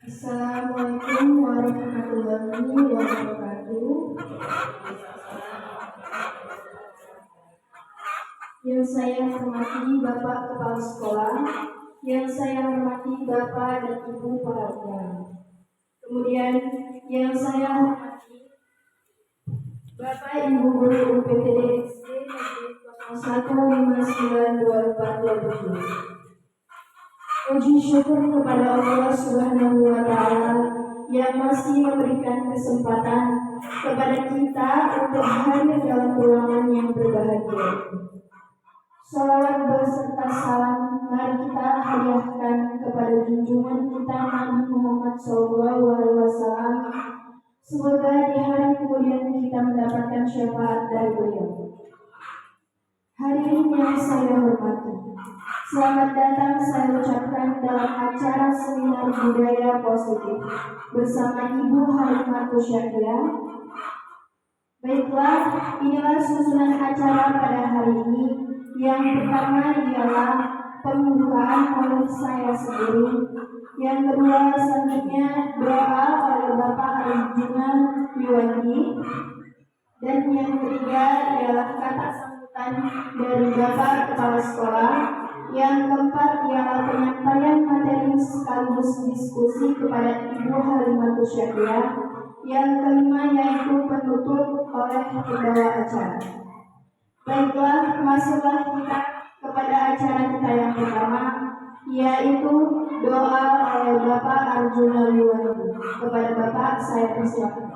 Assalamualaikum warahmatullahi wabarakatuh. Yang saya hormati Bapak Kepala Sekolah, yang saya hormati Bapak dan Ibu para undangan. Kemudian yang saya hormati Bapak Ibu Guru UPTD SD Negeri 01592427. Puji syukur kepada Allah Subhanahu wa Ta'ala yang masih memberikan kesempatan kepada kita untuk hadir dalam ruangan yang berbahagia. Salawat beserta salam mari kita hadiahkan kepada junjungan kita Nabi Muhammad SAW. Semoga di hari kemudian kita mendapatkan syafaat dari beliau. Hadirin yang saya hormati, selamat datang saya ucapkan dalam acara seminar budaya positif bersama Ibu Halimatus Syakira. Baiklah, inilah susunan acara pada hari ini. Yang pertama ialah pembukaan oleh saya sendiri. Yang kedua selanjutnya doa oleh Bapak Arjuna Wiwandi. Dan yang ketiga ialah kata sambutan dari Bapak Kepala Sekolah. Yang keempat ialah penyampaian materi sekaligus diskusi kepada Ibu Halimatus Syakira. Yang kelima yaitu penutup oleh pembawa acara. Baiklah, masuklah kita kepada acara kita yang pertama, yaitu doa oleh Bapak Arjuna Wiwandi. Kepada Bapak saya persilakan.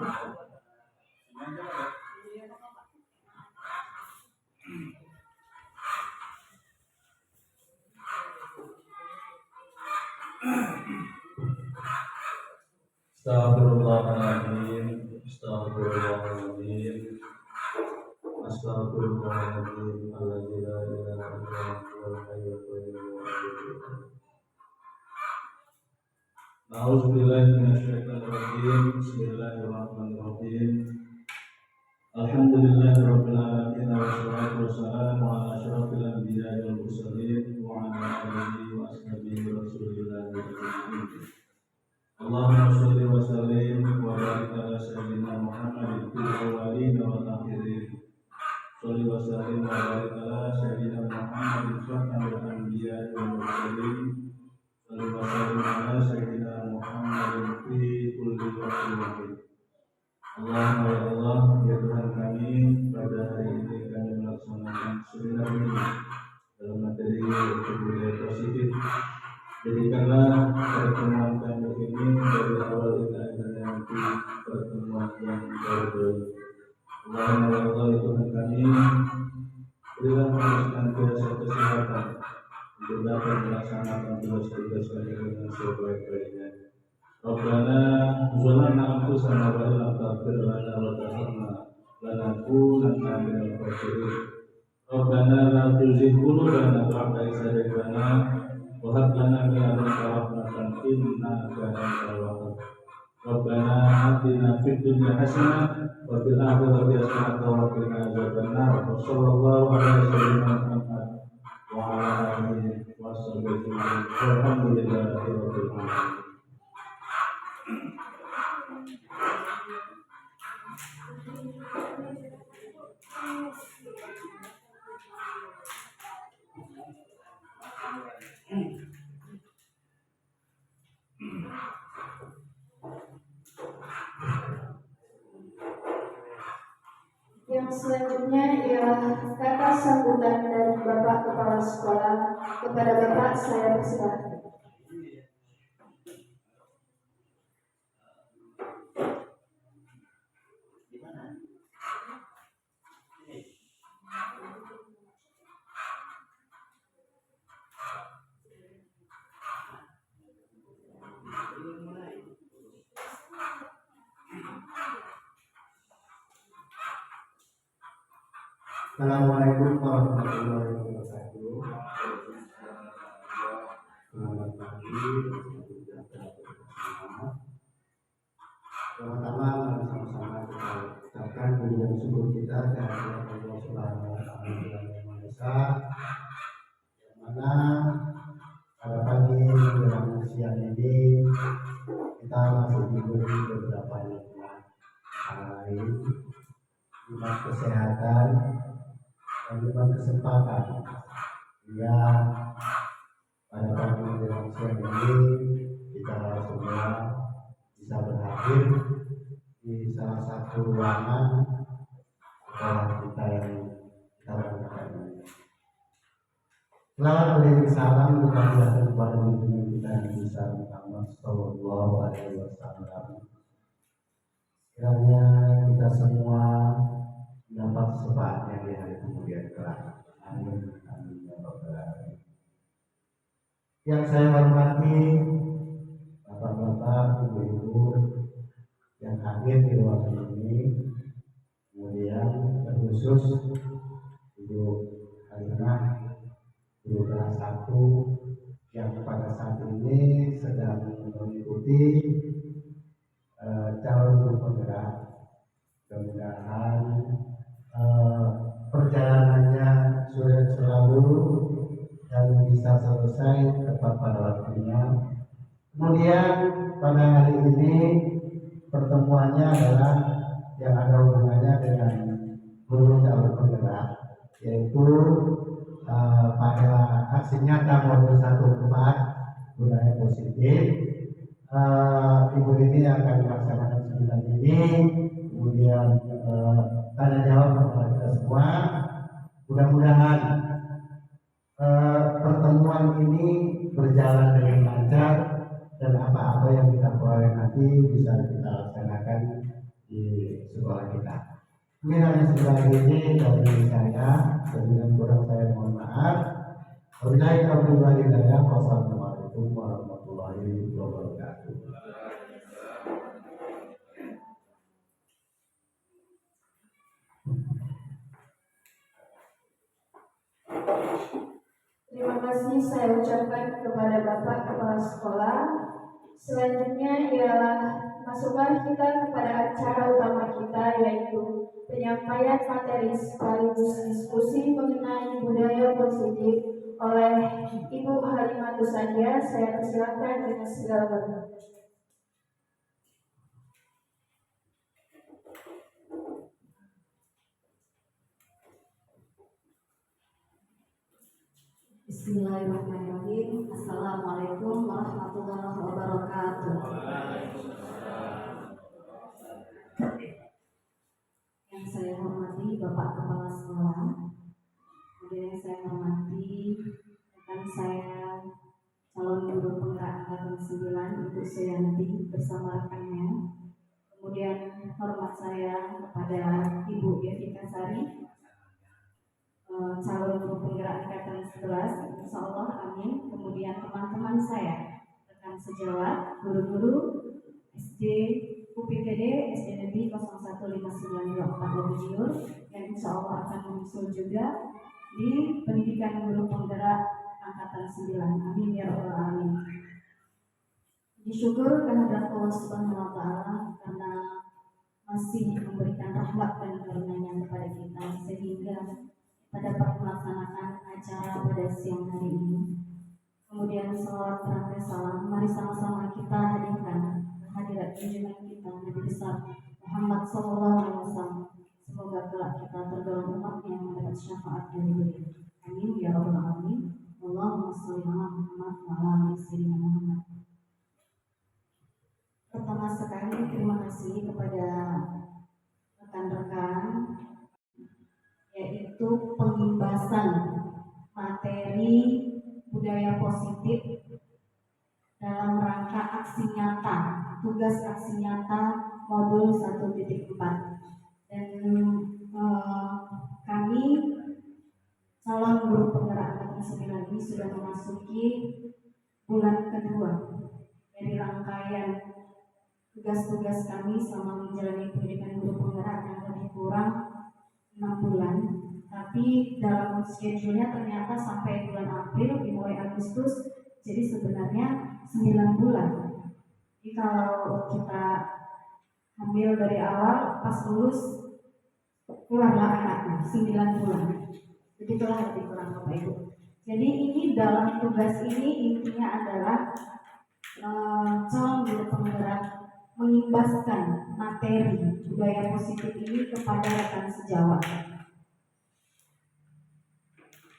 Astagfirullahaladzim, astagfirullahaladzim, astagfirullahaladzim, alladzi la ilaha illa huwal hayyul qayyum. A'udzubillahi minasyaitonir rajim. Bismillahirrahmanirrahim. Alhamdulillahirabbil alamin wassalatu wassalamu ala asyrofil anbiya'i wal mursalin wa ala alihi wa ashabihi rasulillahi ajma'in. Allahumma sholli wa sallim wa barik ala sayyidina Muhammadin fil awwalin wal akhirin. Sholli wa sallim wa barik ala sayyidina Muhammadin khatamil anbiya'i wal mursalin. Sholli wa sallim ala sayyidina Muhammadin fi kulli waqtin wa hin. Allahumma ya Allah, ya Tuhan kami, pada hari ini kami melaksanakan seminar ini dalam materi untuk budaya positif. Jadikanlah pertemuan kami ini dari awal hingga akhirnya nanti pertemuan yang baru. Allahumma ya Allah, ya Tuhan kami, berilah kami senantiasa kesehatan untuk dapat melaksanakan tugas-tugas kami dengan sebaik-baiknya. Rabbana zalamna anfusana wa illam taghfir lana wa tarhamna lanakunanna minal khasirin. Rabbana la tuzigh qulubana ba'da idh hadaytana wa hab lana min ladunka rahmatan innaka antal wahhab. Rabbana atina fid dunya hasanah wa fil akhirati hasanah wa qina adzabannar. Wa sallallahu ala sayyidina Muhammad wa ala alihi wa sahbihi ajma'in. Walhamdulillahi rabbil alamin. Yang selanjutnya ialah kata sambutan dari Bapak Kepala Sekolah. Kepada Bapak saya persilakan. Assalamualaikum warahmatullahi wabarakatuh. Selamat pagi. Pertama, mari sama-sama kita ucapkan puji dan syukur kita kepada Allah Subhanahu wa Ta'ala yang Maha Esa, yang mana pada pagi menjelang siang ini lain, iman kesehatan, dan iman kesempatan. Hingga pada pagi menjelang siang ini kita semua bisa berhadir di salah satu ruangan sekolah kita yang kita lakukan ini. Selamat beriring salam kepada junjungan kita Nabi besar Muhammad Sallallahu Alaihi Wasallam. Kiranya kita semua dapat secepatnya di hari kemudian kelak. Amin. Amin ya rabbal alamin. Yang saya hormati bapak-bapak, ibu-ibu yang hadir di ruangan ini, kemudian terkhusus Ibu Halimah, guru kelas 1 yang pada saat ini sedang mengikuti calon guru penggerak. Mudah-mudahan perjalanannya sudah selalu dan bisa selesai tepat pada waktunya. Kemudian pada hari ini pertemuannya adalah yang ada hubungannya dengan guru calon penggerak, yaitu pada aksi nyata modul 1/4 budaya positif. Ibu ini akan melaksanakan seminar ini, kemudian tanya jawab kepada kita semua. Mudah-mudahan pertemuan ini berjalan dengan lancar dan apa-apa yang kita peroleh nanti bisa kita laksanakan di sekolah kita. Mungkin hanya sekedar ini dari saya, dengan kurang saya mohon maaf. Wassalamualaikum warahmatullahi wabarakatuh. Terima kasih saya ucapkan kepada Bapak Kepala Sekolah. Selanjutnya ialah masukkan kita kepada acara utama kita, yaitu penyampaian materi sekaligus diskusi mengenai budaya positif oleh Ibu Halimah Tusandia. Saya persilakan dengan segala hormat. Bismillahirrahmanirrahim. Assalamualaikum warahmatullahi wabarakatuh. Yang saya hormati Bapak Kepala Sekolah, kemudian yang saya hormati rekan saya calon guru penggerak angkatan 9 Ibu Suyanti bersama rekannya. Kemudian hormat saya kepada Ibu Yevika Sari, calon guru penggerak angkatan 11, insyaallah amin. Kemudian teman-teman saya, rekan sejawat, guru-guru SD UPTD SD Negeri 015924 Bogor yang insyaallah akan menyusul juga di pendidikan guru penggerak angkatan 9. Amin ya rabbal alamin. Disyukur kehadirat Allah Subhanahu wa taala karena masih memberikan rahmat dan karunia-Nya kepada kita sehingga pada melaksanakan acara pada siang hari ini. Kemudian salawat dan salam, mari sama-sama kita hadirkan kehadirat junjungan kita Nabi besar Muhammad SAW. Semoga kelak kita tergolong umatnya yang mendapat syafaat dari beliau. Amin ya rabbal alamin. Allahumma sholli ala Muhammad wa ala ali sayyidina Muhammad. Pertama sekali terima kasih kepada rekan-rekan, yaitu pengimbasan materi budaya positif dalam rangka aksi nyata, tugas aksi nyata modul 1.4. Dan kami calon guru penggerak angkatan 9 ini sudah memasuki bulan kedua dari rangkaian tugas-tugas kami selama menjalani pendidikan guru penggerak yang lebih kurang 6 bulan, tapi dalam schedule-nya ternyata sampai bulan April dimulai Agustus, jadi sebenarnya 9 bulan. Jadi kalau kita ambil dari awal pas lulus keluarlah anaknya 9 bulan. Begitulah lebih kurang Bapak Ibu. Jadi ini dalam tugas ini intinya adalah calon guru penggerak mengimbaskan materi budaya positif ini kepada rekan sejawat.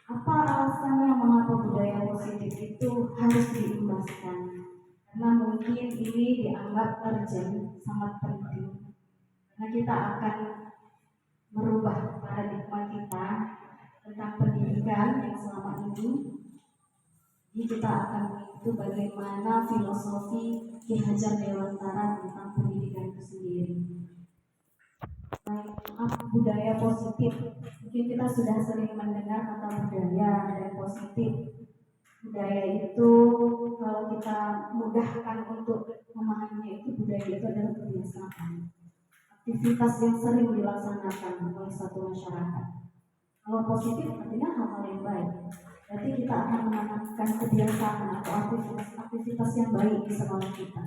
Apa alasannya mengapa budaya positif itu harus diimbaskan? Karena mungkin ini dianggap urgent, sangat penting. Karena kita akan merubah paradigma kita tentang pendidikan yang selama ini. Jadi kita akan mengikuti bagaimana filosofi Ki Hajar Dewantara tentang pendidikan itu sendiri. Budaya positif. Mungkin kita sudah sering mendengar kata budaya dan positif. Budaya itu kalau kita mudahkan untuk memahaminya itu budaya itu adalah kebiasaan, aktivitas yang sering dilaksanakan oleh satu masyarakat. Kalau positif artinya hal-hal yang baik. Berarti kita akan menanamkan kebiasaan atau aktivitas yang baik di sekolah kita.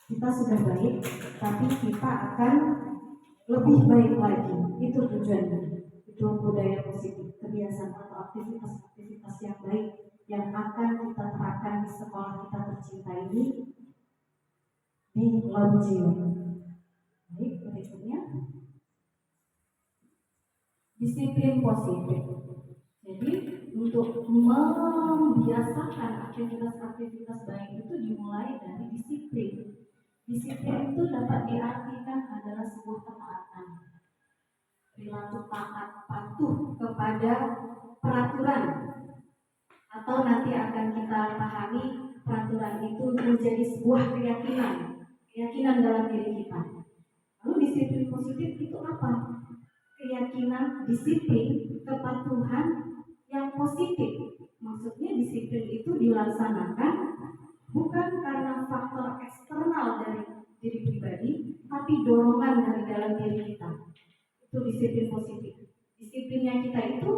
Kita sudah baik, tapi kita akan lebih baik lagi. Itu tujuannya. Itu budaya positif, kebiasaan atau aktivitas-aktivitas yang baik yang akan kita terapkan di sekolah kita tercinta ini di Labujiwa. Baik, berikutnya disiplin positif. Jadi untuk membiasakan aktivitas-aktivitas baik itu dimulai dari disiplin. Disiplin itu dapat diartikan adalah sebuah ketaatan, perilaku taat patuh kepada peraturan, atau nanti akan kita pahami peraturan itu menjadi sebuah keyakinan dalam diri kita. Lalu disiplin positif itu apa? Keyakinan, disiplin, kepatuhan yang positif. Maksudnya disiplin itu dilaksanakan bukan karena faktor eksternal dari diri pribadi, tapi dorongan dari dalam diri kita. Itu disiplin positif. Disiplinnya kita itu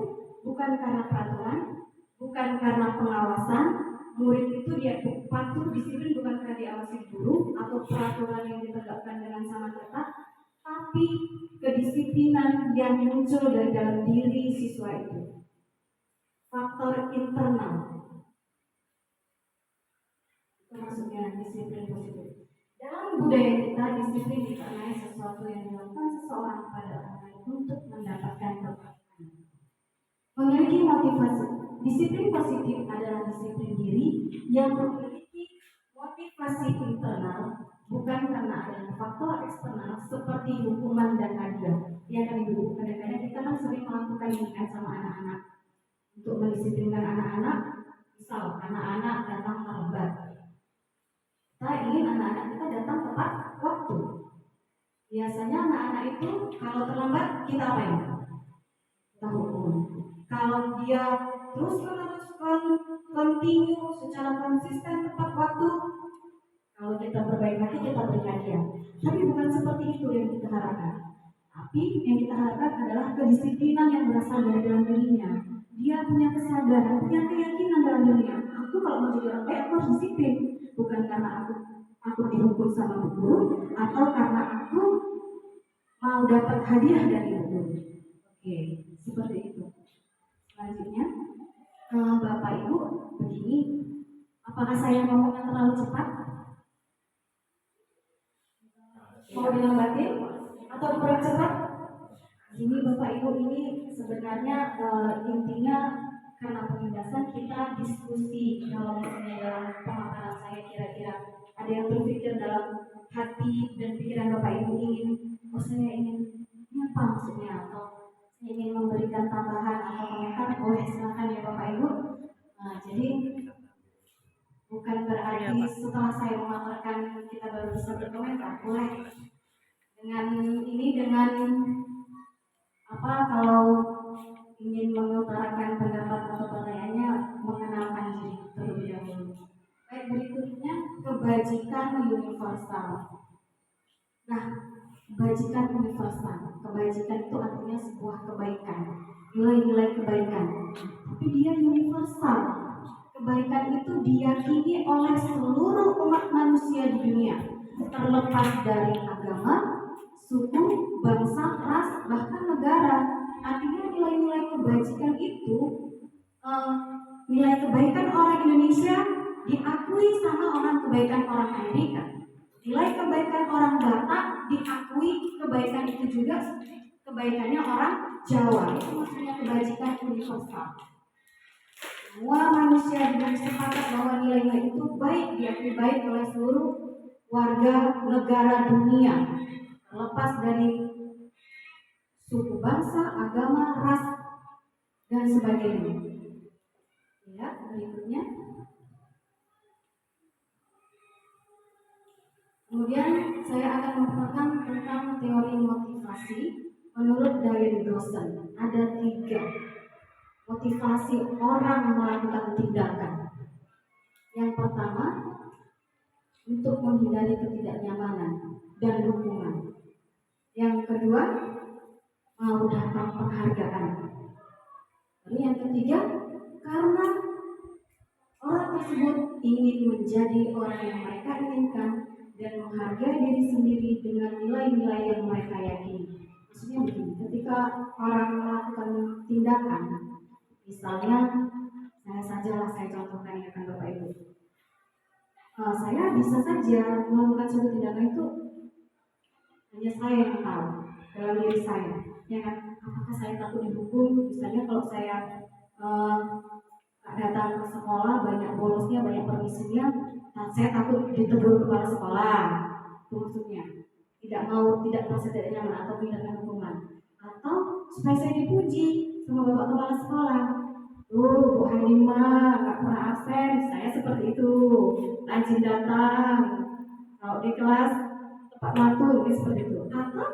bukan karena peraturan, bukan karena pengawasan. Murid itu dia patuh disiplin bukan karena diawasi guru atau peraturan yang ditegakkan dengan sangat ketat, tapi kedisiplinan yang muncul dari dalam diri siswa itu. Faktor internal. Itu maksudnya disiplin positif. Dalam budaya kita, disiplin dimaknai sesuatu yang dilakukan seseorang pada orang lain untuk mendapatkan kebaikan. Memiliki motivasi. Disiplin positif adalah disiplin diri yang memiliki motivasi internal, bukan karena adanya faktor eksternal seperti hukuman dan hadiah. Ya kan Ibu, kadang-kadang kita kan sering melakukan ini kan sama anak-anak untuk mendisiplinkan anak-anak. Misal anak-anak datang terlambat, kita ingin anak-anak kita datang tepat waktu. Biasanya anak-anak itu kalau terlambat kita apain? Kita hukum. Kalau dia terus-menerus continue secara konsisten tepat waktu, kalau kita berbaik hati kita beri hadiah. Tapi bukan seperti itu yang kita harapkan. Tapi yang kita harapkan adalah kedisiplinan yang berasal dari dalam dirinya. Dia punya kesadaran, punya keyakinan dalam dirinya. Aku kalau mau jadi orang baik aku harus disiplin. Bukan karena aku dihukum sama guru atau karena aku mau dapat hadiah dari guru. Oke, seperti itu. Selanjutnya, Bapak Ibu, begini, apakah saya ngomongnya terlalu cepat? Mau dilambatin atau kurang cepat? Ini Bapak Ibu, ini sebenarnya intinya karena penindasan kita diskusi. Kalau misalnya dalam pemaparan saya kira-kira ada yang berpikir dalam hati dan pikiran Bapak Ibu ingin, saya ingin ini apa maksudnya, atau saya ingin memberikan tambahan atau komentar, boleh silakan ya Bapak Ibu. Nah, jadi bukan berarti setelah saya memaparkan kita baru bisa berkomentar, boleh. Dengan apa, kalau ingin mengutarakan pendapat atau pertanyaannya, mengenalkan diri terlebih dahulu. Baik, berikutnya kebajikan universal. Nah, kebajikan universal, kebajikan itu artinya sebuah kebaikan, nilai-nilai kebaikan, tapi dia universal. Kebaikan itu diyakini oleh seluruh umat manusia di dunia, terlepas dari agama, suku, bangsa, ras, bahkan negara. Artinya nilai-nilai kebajikan itu, nilai kebaikan orang Indonesia diakui sama orang kebaikan orang Amerika, nilai kebaikan orang Batak diakui kebaikan itu juga kebaikannya orang Jawa. Itu maksudnya kebajikan universal. Semua manusia sepakat bahwa nilai-nilai itu baik, diakui baik oleh seluruh warga negara dunia, terlepas dari suku bangsa, agama, ras, dan sebagainya. Ya, berikutnya. Kemudian saya akan memperkenalkan tentang teori motivasi. Menurut Diane Dawson, ada 3 motivasi orang melakukan tindakan. Yang pertama, untuk menghindari ketidaknyamanan dan hukuman. Yang kedua, mau dapat penghargaan. Lalu yang ketiga, karena orang tersebut ingin menjadi orang yang mereka inginkan dan menghargai diri sendiri dengan nilai-nilai yang mereka yakini. Maksudnya begini, ketika orang melakukan tindakan, misalnya saya contohkan ya kan Bapak Ibu. Saya bisa saja melakukan suatu tindakan itu hanya saya yang tahu dalam diri saya. Ya kan? Apakah saya takut dihukum? Misalnya kalau saya datang ke sekolah banyak bolosnya, banyak permisinya, saya takut ditegur kepala sekolah. Itu maksudnya. Tidak merasa tidak nyaman atau mendapatkan hukuman. Atau supaya saya dipuji sama bapak kepala sekolah. Bu Halimah nggak pernah absen, saya seperti itu, rajin datang, kalau di kelas tepat waktu, seperti itu. Atau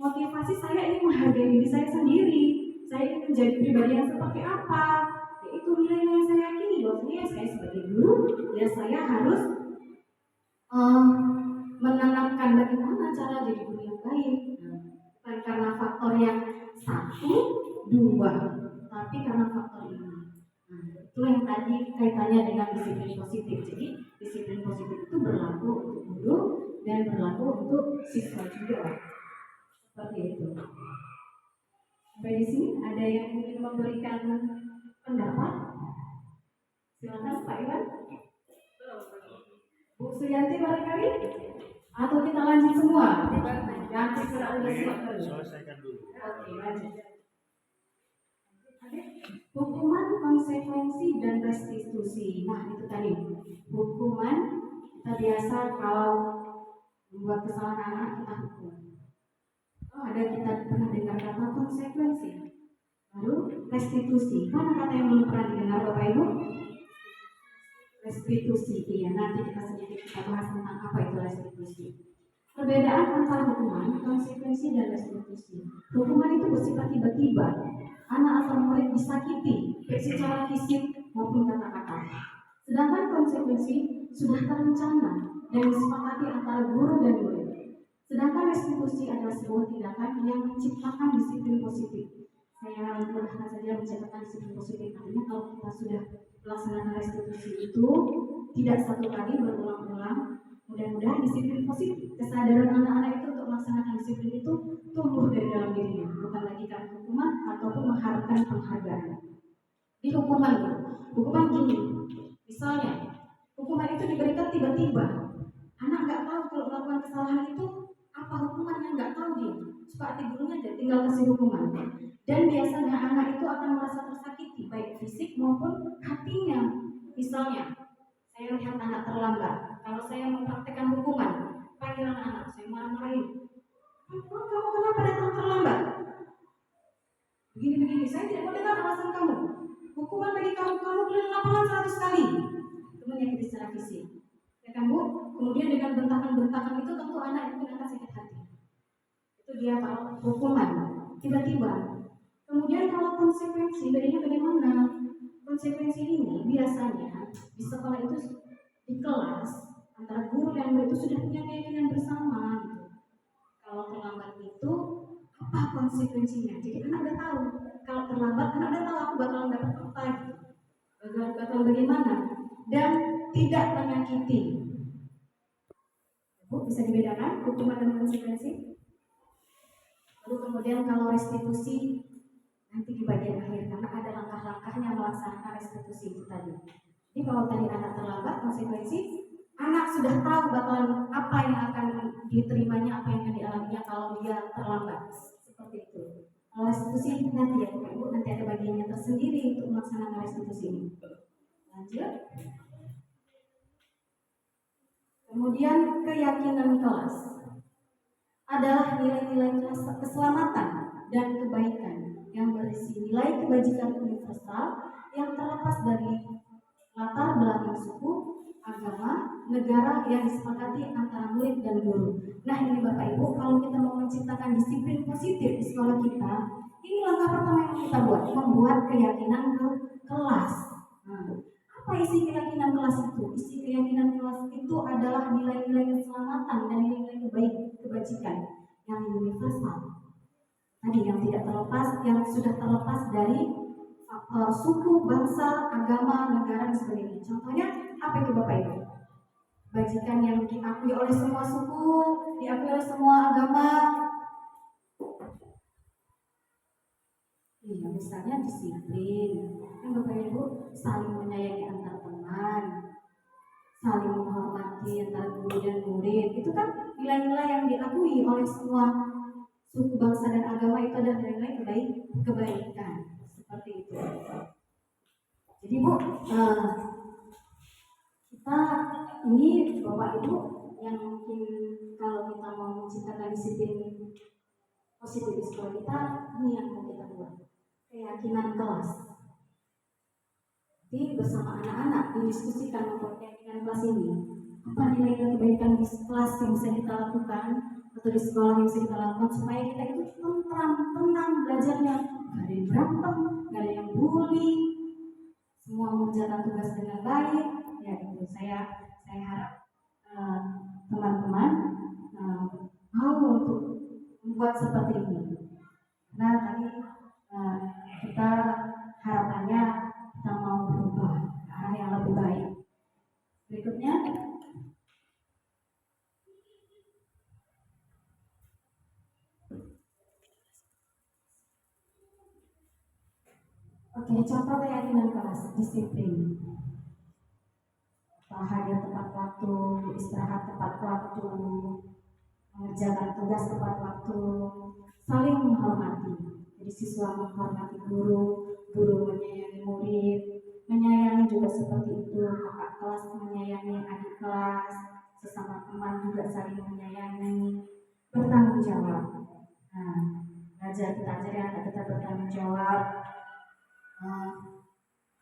motivasi saya ingin menghargai diri saya sendiri, saya ingin menjadi pribadi yang seperti apa, yaitu nilai-nilai yang saya yakini bahwasanya saya sebagai guru, ya saya harus menanamkan bagaimana cara jadi guru yang baik. Bukan karena faktor yang 1, 2, tapi karena faktor ini. Itu yang tadi kaitannya dengan disiplin positif. Jadi disiplin positif itu berlaku untuk guru dan berlaku untuk siswa juga. Seperti itu. Sampai di sini ada yang ingin memberikan pendapat? Silakan Pak Iwan. Bu Suyanti barangkali? Atau kita lanjut semua? Nanti sudah siap dulu. Selesaikan dulu. Oke, lanjut. Hukuman, konsekuensi, dan restitusi. Nah, itu tadi. Hukuman, kita biasa kalau membuat kesalahan anak kita hukum. Ada kita pernah dengar kata konsekuensi. Lalu restitusi. Mana kata yang belum pernah didengar Bapak Ibu? Restitusi. Iya, nanti kita bahas tentang apa itu restitusi. Perbedaan antara hukuman, konsekuensi, dan restitusi. Hukuman itu bersifat tiba-tiba. Anak atau murid disakiti, baik secara fisik maupun kata-kata. Sedangkan konsekuensi sudah terencana dan disepakati antara guru dan murid. Sedangkan restitusi adalah sebuah tindakan yang menciptakan disiplin positif. Saya mudahkan saja menciptakan disiplin positif. Artinya kalau kita sudah melaksanakan restitusi itu tidak satu kali berulang-ulang, mudah-mudahan disiplin positif, kesadaran anak-anak itu untuk melaksanakan disiplin itu tumbuh dari dalam dirinya, bukan lagi karena hukuman ataupun mengharapkan penghargaan. Di hukuman gini, misalnya hukuman itu diberikan tiba-tiba, anak nggak tahu kalau melakukan kesalahan itu apa hukumannya, nggak tahu dia, suka hati gurunya dia tinggal kasih hukuman. Dan biasanya anak itu akan merasa tersakiti baik fisik maupun hatinya. Misalnya saya lihat anak terlambat, kalau saya mempraktekkan hukuman, panggilan anak, saya marah-marahin. Kamu kenapa datang terlambat? Begini, saya tidak mau dengar alasan kamu. Hukuman bagi kamu keliling lapangan 100 kali. Itu menyakiti secara fisik. Ya kan Bu? Kemudian dengan bentakan-bentakan itu tentu anak itu akan sakit hati. Itu dia kalau hukuman tiba-tiba. Kemudian kalau konsekuensi, bedanya bagaimana? Konsekuensi ini biasanya di sekolah itu, di kelas antara guru dan murid itu sudah punya keyakinan bersama gitu. Kalau terlambat itu apa konsekuensinya? Jadi anak udah tahu. Kalau terlambat anak udah tahu aku bakalan dapat apa gitu. Bakal bagaimana? Dan tidak menyakiti. Bu, bisa dibedakan hukuman dan konsekuensi? Lalu kemudian kalau restitusi nanti di bagian akhir karena ada langkah-langkahnya melaksanakan restitusi itu tadi. Jadi kalau tadi anak terlambat, konsekuensi anak sudah sudah tahu bakalan apa yang akan diterimanya, apa yang akan dialaminya kalau dia terlambat. Seperti itu. Kalau restitusi nanti ya Bapak Ibu, nanti ada bagiannya tersendiri untuk melaksanakan restitusi ini. Lanjut. Kemudian keyakinan kelas adalah nilai-nilai keselamatan dan kebaikan yang berisi nilai kebajikan universal yang terlepas dari latar belakang suku, agama, negara yang disepakati antara murid dan guru. Nah ini Bapak Ibu, kalau kita mau menciptakan disiplin positif di sekolah kita, ini langkah pertama yang kita buat, membuat keyakinan ke kelas. Nah, apa isi keyakinan kelas itu? Isi keyakinan kelas itu adalah nilai-nilai keselamatan dan nilai-nilai kebajikan yang universal. Tadi yang tidak terlepas, yang sudah terlepas dari faktor suku, bangsa, agama, negara, dan sebagainya. Contohnya apa itu Bapak Ibu? Kebajikan yang diakui oleh semua suku, diakui oleh semua agama. Iya, misalnya disiplin. Kan Bapak Ibu saling menyayangi antar teman, saling menghormati antara guru dan murid. Itu kan nilai-nilai yang diakui oleh semua suku, bangsa, dan agama. Itu adalah nilai-nilai kebaikan. Seperti itu. Jadi Bu, kita ini Bapak Ibu yang mungkin kalau kita mau menciptakan disiplin positif di sekolah kita, ini yang mau kita buat. Keyakinan kelas. Jadi bersama anak-anak didiskusikan untuk keyakinan kelas ini. Apa nilai kebaikan di kelas yang bisa kita lakukan atau di sekolah yang bisa kita lakukan supaya kita itu tenang belajarnya, nggak ada yang berantem, nggak ada yang bully, semua mengerjakan tugas dengan baik. Ya itu saya harap teman-teman mau untuk membuat seperti ini. Nah tadi kita harapannya kita mau berubah ke arah yang lebih baik. Berikutnya, oke, contoh keyakinan kelas, disiplin. Hadir tepat waktu, istirahat tepat waktu, mengerjakan tugas tepat waktu, saling menghormati. Jadi siswa menghormati guru, guru menyayangi murid, menyayangi juga seperti itu, kakak kelas menyayangi adik kelas, sesama teman juga saling menyayangi, bertanggung jawab. Nah, belajar kita ajari anak kita bertanggung jawab.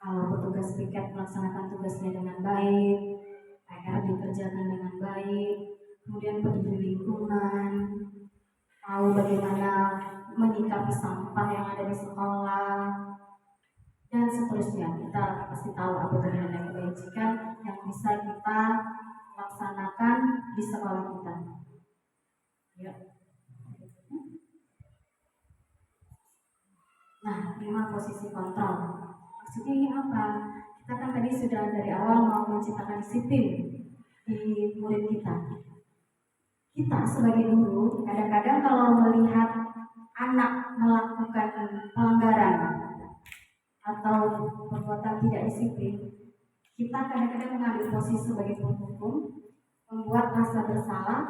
Kalau petugas piket melaksanakan tugasnya dengan baik, PR dikerjakan dengan baik, kemudian peduli lingkungan, tahu bagaimana menyikapi sampah yang ada di sekolah, dan seterusnya. Kita pasti tahu apa itu nilai kebajikan yang bisa kita laksanakan di sekolah kita. Ya. Nah, memang posisi kontrol. Maksudnya ini apa? Kita kan tadi sudah dari awal mau menciptakan disiplin di murid kita. Kita sebagai guru, kadang-kadang kalau melihat anak melakukan pelanggaran atau perbuatan tidak disiplin, kita kadang-kadang mengambil posisi sebagai penghukum, membuat rasa bersalah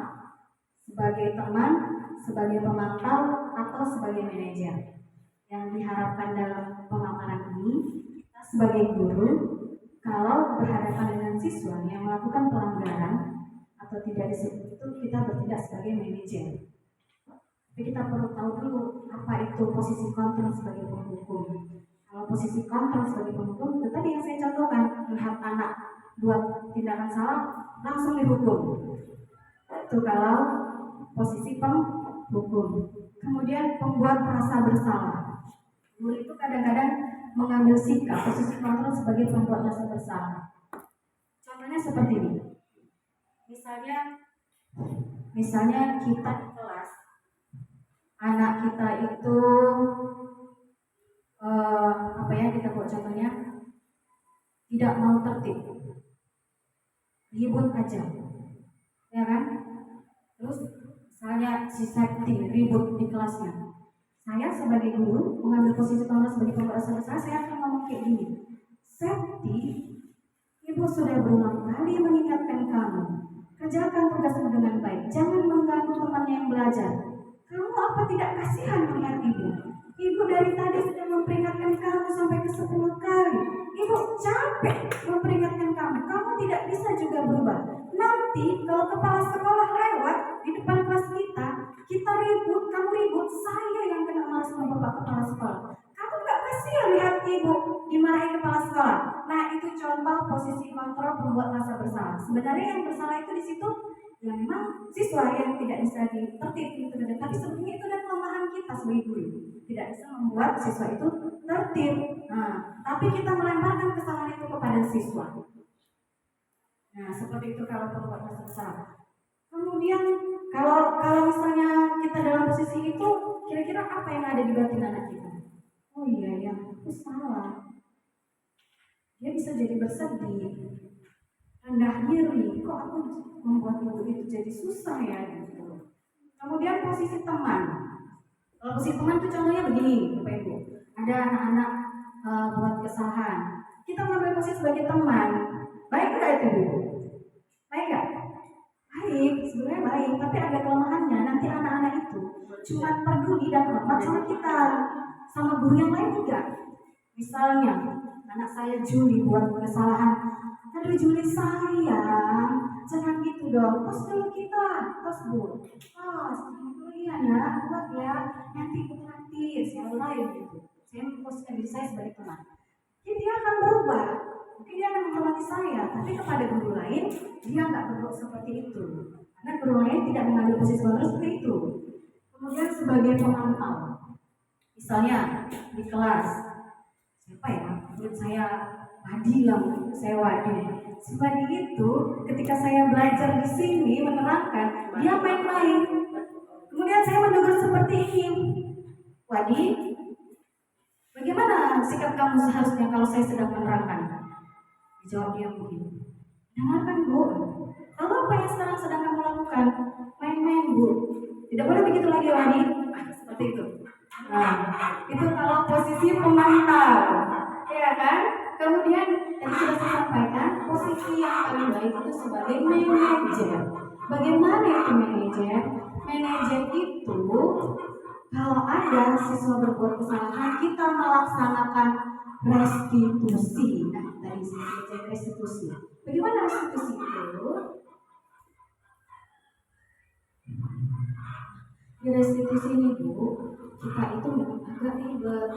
sebagai teman, sebagai pemantau, atau sebagai manajer. Yang diharapkan dalam pemaparan ini, kita sebagai guru, kalau berhadapan dengan siswa yang melakukan pelanggaran atau tidak disiplin, itu kita bertindak sebagai manajer. Tapi kita perlu tahu dulu apa itu posisi kontrol sebagai penghukum. Kalau posisi kontrol sebagai penghukum, itu tadi yang saya contohkan, melihat anak buat tindakan salah, langsung dihukum. Itu kalau posisi penghukum. Kemudian pembuat rasa bersalah. Guru itu kadang-kadang mengambil sikap posisi kontrol sebagai pembuat rasa bersalah. Contohnya seperti ini. Misalnya kita di kelas, anak kita itu kita buat contohnya tidak mau tertib, ribut aja, ya kan? Terus misalnya si Septi ribut di kelasnya. Saya sebagai guru mengambil posisi kontrol sebagai pembuat rasa bersalah, saya akan ngomong kayak gini. Septi, ibu sudah berulang kali mengingatkan kamu Kerjakan tugasmu dengan baik. Jangan mengganggu temannya yang belajar. Kamu apa tidak kasihan melihat ibu? Ibu dari tadi sudah memperingatkan kamu sampai ke 10 kali. Ibu capek memperingatkan kamu. Kamu tidak bisa juga berubah. Nanti kalau kepala sekolah lewat di depan kelas kita ribut, kamu ribut, saya yang kena malas sama bapak kepala sekolah. Kamu nggak kasihan lihat ibu dimarahi kepala sekolah. Nah, itu contoh posisi kontrol pembuat rasa bersalah. Sebenarnya yang bersalah itu di situ ya memang siswa yang tidak bisa ditertib itu, tapi sebenarnya itu adalah kelemahan kita sebagai guru, tidak bisa membuat siswa itu tertib. Nah, tapi kita melemparkan kesalahan itu kepada siswa. Nah, seperti itu kalau pembuat rasa bersalah. Kemudian kalau misalnya kita dalam posisi itu, kira-kira apa yang ada di batin anak kita? Oh iya ya, aku salah. Dia bisa jadi bersedih, rendah diri. Kok aku membuat ibu itu jadi susah ya? Gitu. Kemudian posisi teman. Kalau posisi teman itu contohnya begini, Bapak Ibu. Ada anak-anak buat kesalahan. Kita mengambil posisi sebagai teman. Baik nggak itu Bu? Baik nggak? Baik, sebenarnya baik, tapi ada kelemahannya. Nanti anak-anak itu cuma peduli dan hormat sama kita, sama guru yang lain enggak. Misalnya, anak saya Juli buat kesalahan. Aduh Juli sayang, jangan gitu dong. Tos dulu kita, tos Bu. Tos, iya ya, buat ya. Nanti nanti saya lain gitu. Saya memposisikan diri saya sebagai teman. Jadi dia akan berubah. Mungkin dia akan menghormati saya, tapi kepada guru lain dia nggak berbuat seperti itu. Karena guru lain tidak mengambil posisi kontrol seperti itu. Kemudian sebagai pemantau, misalnya di kelas, siapa ya? Menurut saya Wadi lah, saya Wadi. Si Wadi itu ketika saya belajar di sini menerangkan, dia main-main. Kemudian saya menegur seperti ini, Wadi, bagaimana sikap kamu seharusnya kalau saya sedang menerangkan? Dijawab dia begini, dengarkan Bu, kalau apa yang sedang kamu lakukan? Main-main Bu, tidak boleh begitu lagi Wadi. Seperti itu. Nah, itu kalau posisi pemantau, ya kan? Kemudian tadi sudah saya sampaikan, posisi yang paling baik itu sebagai manajer. Bagaimana itu manajer? Manajer itu kalau ada siswa berbuat kesalahan, kita melaksanakan restitusi. Nah, tadi saya restitusi. Bagaimana restitusi itu? Di restitusi ini Bu, kita itu agak ribet.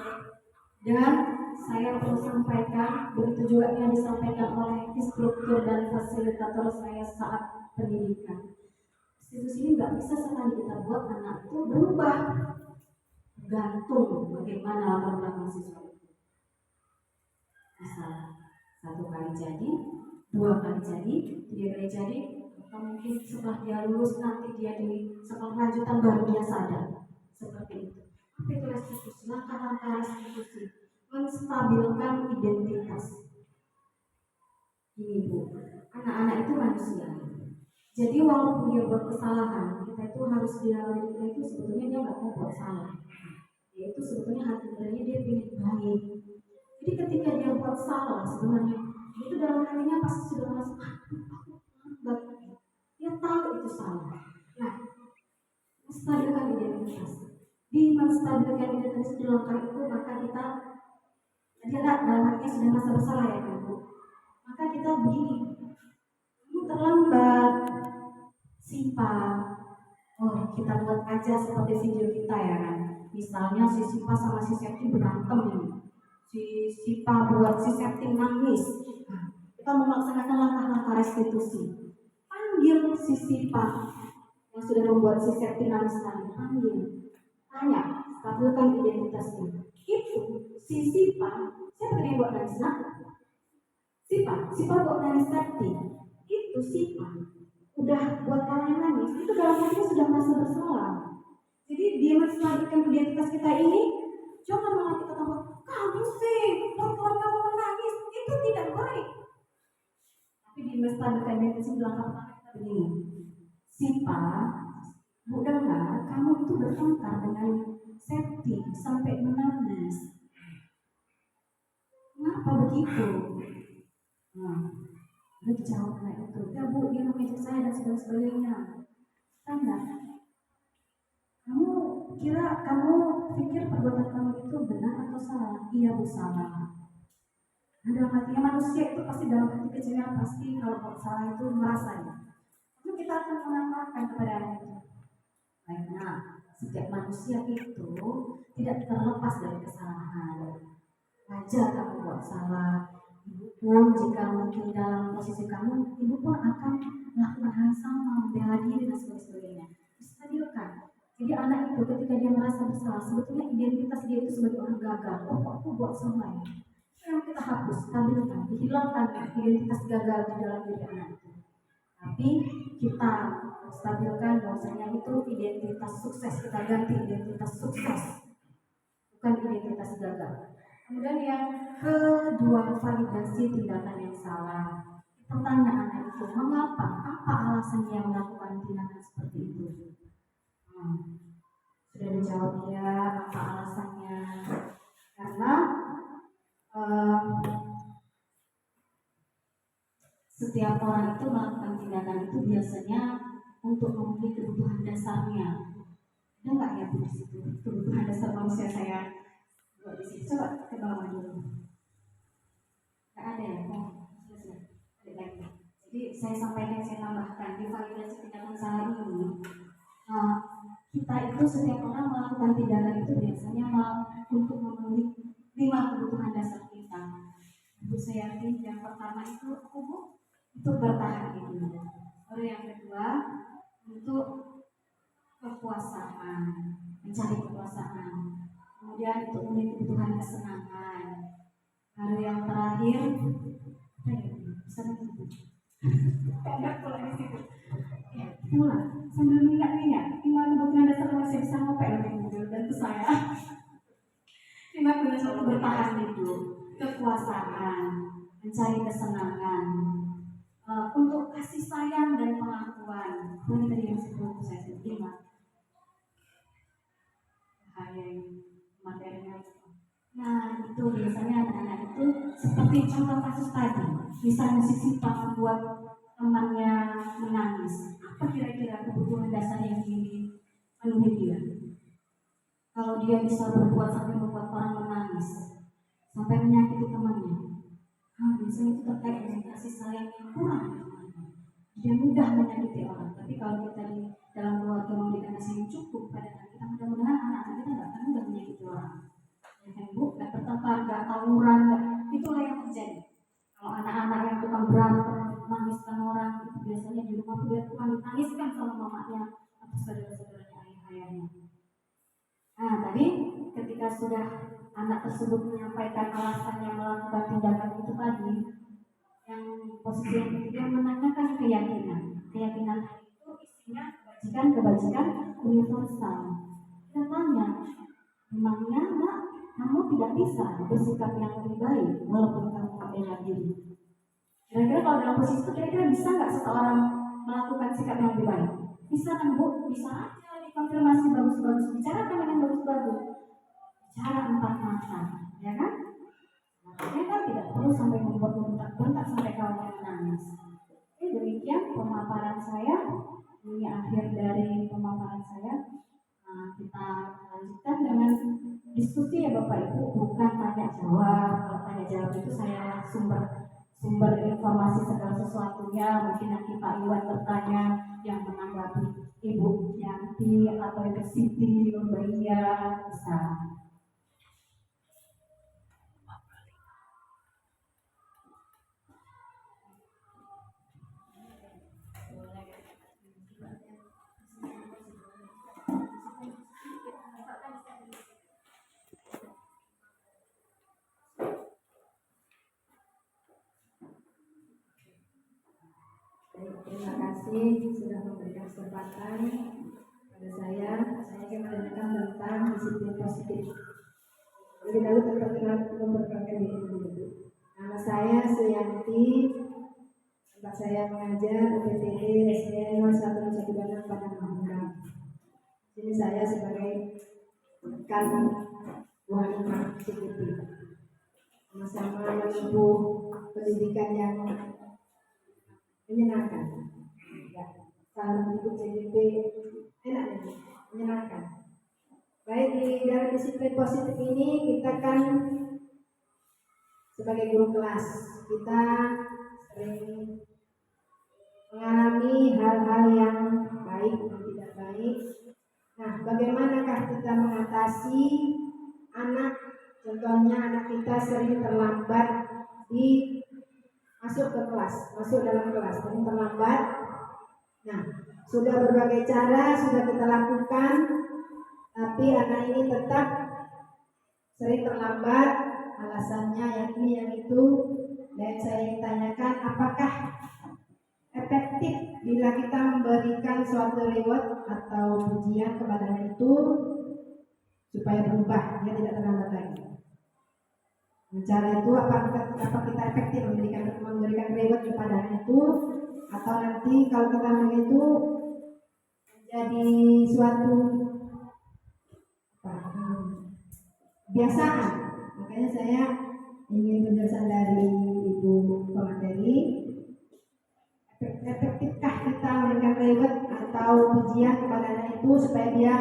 Dan saya perlu sampaikan, begitu juga yang disampaikan oleh instruktur dan fasilitator saya saat pendidikan. Restitusi ini nggak bisa sekali kita buat anak itu berubah. Gantung bagaimana latar belakang siswa itu. Bisa 1 kali jadi, 2 kali jadi, 3 kali jadi, atau mungkin setelah dia lulus nanti dia di sekolah lanjutan baru dia sadar. Seperti itu. Tapi itu restitusi, langkah-langkah restitusi, menstabilkan identitas. Ini Bu, anak-anak itu manusia. Jadi walaupun dia buat kesalahan, kita itu harus dialami, kita itu sebetulnya dia nggak mau buat salah. Dia itu sebetulnya hati nuraninya dia ingin baik. Jadi ketika dia buat salah sebenarnya itu dalam hatinya pasti sudah merasa aku lambat. Dia tahu itu salah. Nah, menstabilkan identitas. Di menstabilkan identitas di langkah itu maka kita adalah dalam hatinya sudah merasa bersalah ya kan Bu. Maka kita begini, kamu terlambat, Sipa. Oh, kita buat aja seperti video kita ya kan. Misalnya si Sipa sama si Septi berantem nih. Si Sipa buat si Septi nangis. Nah, kita melaksanakan langkah-langkah restitusi. Panggil si Sipa yang sudah membuat si Septi nangis tadi. Panggil. Tanya, stabilkan identitasnya. Itu si Sipa, siapa yang buat nangis? Nah, Sipa buat nangis Septi. Itu Sipa udah buat kalian nangis. Itu dalam hatinya sudah merasa bersalah. Jadi dia menstabilkan identitas kita ini, jangan malah kita tambah, kamu sih, buat kamu menangis, itu tidak baik. Tapi dia menstabilkan identitas di langkah pertama kita begini, Sipa, mudah nggak kamu itu bertengkar dengan Septi sampai menangis? Kenapa begitu? Nah, dia jawab kayak itu, ya Bu, dia mengejek saya dan segala dan sebagainya. Tanya, kamu pikir perbuatan kamu itu benar atau salah? Iya Bu, salah. Nah, dalam hatinya manusia itu pasti dalam hati kecilnya pasti kalau buat salah itu merasanya. Lalu kita akan mengatakan kepada anak itu, baiklah, setiap manusia itu tidak terlepas dari kesalahan. Wajar kamu buat salah. Ibu pun jika mungkin dalam posisi kamu, ibu pun akan melakukan hal yang sama, membela diri dan sebagainya. Stabilkan. Jadi anak itu ketika dia merasa bersalah, sebetulnya identitas dia itu sebagai orang gagal. Oh, kok aku buat salah ya? Yang kita hapus, stabilkan, dihilangkan identitas gagal di dalam diri anak itu. Tapi kita stabilkan bahwasanya itu identitas sukses, kita ganti identitas sukses, bukan identitas gagal. Kemudian yang kedua, validasi tindakan yang salah. Pertanyaan itu, mengapa? Apa alasan dia melakukan tindakan seperti itu? Sudah dijawab ya, apa alasannya? Karena setiap orang itu melakukan tindakan itu biasanya untuk memenuhi kebutuhan dasarnya. Ada nggak ya Bu di situ kebutuhan dasar manusia saya buat di situ? Coba ke bawah dulu. Nggak ada ya? Sudah. Ada lagi. Jadi saya sampaikan, saya tambahkan di validasi tindakan salah ini. Kita itu setiap orang melakukan tindakan itu biasanya untuk memenuhi 5 kebutuhan dasar kita. Ibu saya yakin yang pertama itu untuk bertahan hidup. Lalu yang kedua untuk kekuasaan, mencari kekuasaan. Kemudian untuk memenuhi kebutuhan kesenangan. Lalu yang terakhir, bisa tidak pula di situ. Ya, pula sambil minyak. 5 kebutuhan dasar manusia bisa ngopek lebih mobil dan itu saya. 5 kebutuhan dasar bertahan hidup, kekuasaan, mencari kesenangan, untuk kasih sayang dan pengakuan. Ini tadi yang sebelum saya sebut 5. Bahaya materinya. Nah, itu biasanya anak-anak itu seperti contoh kasus tadi. Misalnya si Pak membuat temannya menangis. Apa kira-kira kebutuhan dasar yang dipenuhi dia? Kalau dia bisa berbuat sampai membuat orang menangis, sampai menyakiti temannya, biasanya itu terkait dengan kasih sayang yang kurang. Dia mudah menyakiti orang. Tapi kalau kita di dalam keluarga memberikan kasih yang cukup pada anak kita, mudah-mudahan anak-anak kita nggak akan mudah menyakiti orang. Ya kan Bu, nggak bertengkar, nggak tawuran, itulah yang terjadi. Kalau anak-anak yang tukang berantem, menangiskan orang, itu biasanya di rumah dia tukang ditangiskan sama mamanya atau saudara-saudaranya, ayah-ayahnya. Nah, tadi ketika sudah anak tersebut menyampaikan alasannya melakukan tindakan itu tadi, yang posisi yang ketiga menanyakan keyakinan. Keyakinan itu isinya kebajikan universal. Kita tanya, memangnya Nak, kamu tidak bisa bersikap yang lebih baik walaupun kamu membela diri? Kira-kira kalau dalam posisi itu kira-kira bisa nggak seseorang melakukan sikap yang lebih baik? Bisa kan Bu? Bisa aja dikonfirmasi bagus-bagus, bicarakan dengan bagus-bagus, bicara 4 mata, ya kan? Makanya kan tidak perlu sampai membuat bentak-bentak sampai kawannya menangis. Oke, demikian pemaparan saya. Ini akhir dari pemaparan saya. Kita lanjutkan dengan diskusi ya Bapak Ibu, bukan tanya jawab. Kalau tanya jawab itu saya sumber informasi segala sesuatunya. Mungkin nanti Pak Iwan bertanya, yang menanggapi Ibu Yanti atau Ibu Siti, Mbak Iya, bisa. Terima kasih sudah memberikan kesempatan pada saya. Saya akan menanyakan tentang disiplin positif. Lebih dahulu memperkenalkan diri dulu. Nama saya Suyanti. Tempat saya mengajar UPTD SDN 0126 pada Mahmura. Sini saya sebagai rekan buah rumah Cikuti. Sama-sama menempuh pendidikan yang menyenangkan. Ya. ikut CGP enak nih, menyenangkan. Baik, di dalam disiplin positif ini kita kan sebagai guru kelas kita sering mengalami hal-hal yang baik dan tidak baik. Nah, bagaimanakah kita mengatasi anak, contohnya anak kita sering terlambat di masuk ke kelas, masuk dalam kelas, sering terlambat. Nah, sudah berbagai cara sudah kita lakukan, tapi anak ini tetap sering terlambat. Alasannya yang ini yang itu, dan saya ingin tanyakan apakah efektif bila kita memberikan suatu reward atau pujian kepada anak itu supaya berubah, dia tidak terlambat lagi. Cara itu apa kita efektif memberikan reward kepada anak itu, atau nanti kalau kita itu menjadi suatu kebiasaan. Makanya saya ingin penjelasan dari Ibu pemateri, efektifkah kita memberikan reward atau pujian kepada anak itu supaya dia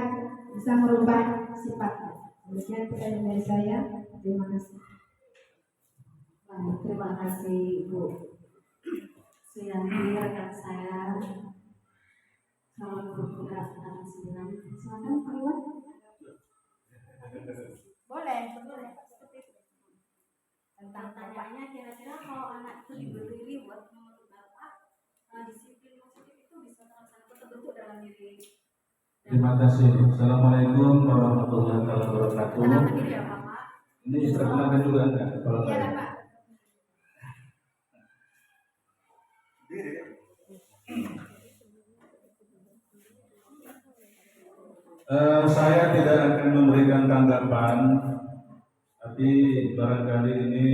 bisa merubah sifatnya. Demikian pertanyaan dari saya. Terima kasih. Baik, terima kasih Bu Suyanti, rekan saya calon guru penggerak angkatan 9. Silakan Pak Iwan. Boleh. Tentang pertanyaannya, kira-kira kalau anak itu diberi reward menurut Bapak, disiplin positif itu bisa terbentuk dalam diri. Terima kasih. Assalamualaikum warahmatullahi wabarakatuh. Kenapa diri ya Bapak? Ini perkenalkan juga enggak? Kalau Iya saya. Pak. Saya tidak akan memberikan tanggapan, tapi barangkali ini